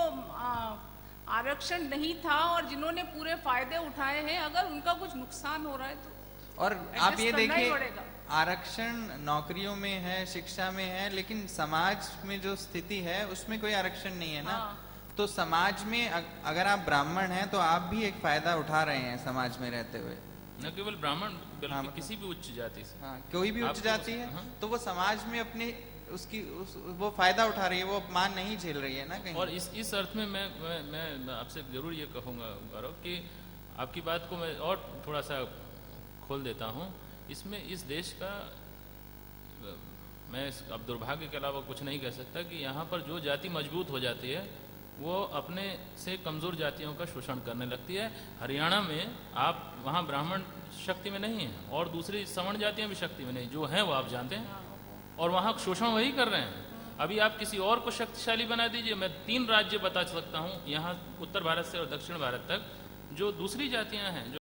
आरक्षण नहीं था और जिन्होंने पूरे फायदे उठाए हैं, अगर उनका कुछ नुकसान हो रहा है तो और आप ये देखिए, पड़ेगा। आरक्षण नौकरियों में है, शिक्षा में है, लेकिन समाज में जो स्थिति है उसमें कोई आरक्षण नहीं है ना। तो समाज में अगर आप ब्राह्मण हैं तो आप भी एक फायदा उठा रहे हैं समाज में रहते हुए। न केवल ब्राह्मण, बल्कि किसी भी उच्च जाति से, कोई भी उच्च जाति है तो वो समाज में अपने वो फायदा उठा रही है, वो अपमान नहीं झेल रही है ना कहीं। और इस अर्थ में मैं आपसे जरूर ये कहूँगा गौरव कि आपकी बात को मैं और थोड़ा सा खोल देता हूँ। इसमें इस देश का, मैं अब दुर्भाग्य के अलावा कुछ नहीं कह सकता कि यहाँ पर जो जाति मजबूत हो जाती है वो अपने से कमज़ोर जातियों का शोषण करने लगती है। हरियाणा में आप वहाँ ब्राह्मण शक्ति में नहीं है और दूसरी सवर्ण जातियाँ भी शक्ति में नहीं, जो हैं वो आप जानते हैं, और वहाँ शोषण वही कर रहे हैं। अभी आप किसी और को शक्तिशाली बना दीजिए, मैं 3 राज्य बता सकता हूँ यहाँ उत्तर भारत से और दक्षिण भारत तक, जो दूसरी जातियाँ हैं, जो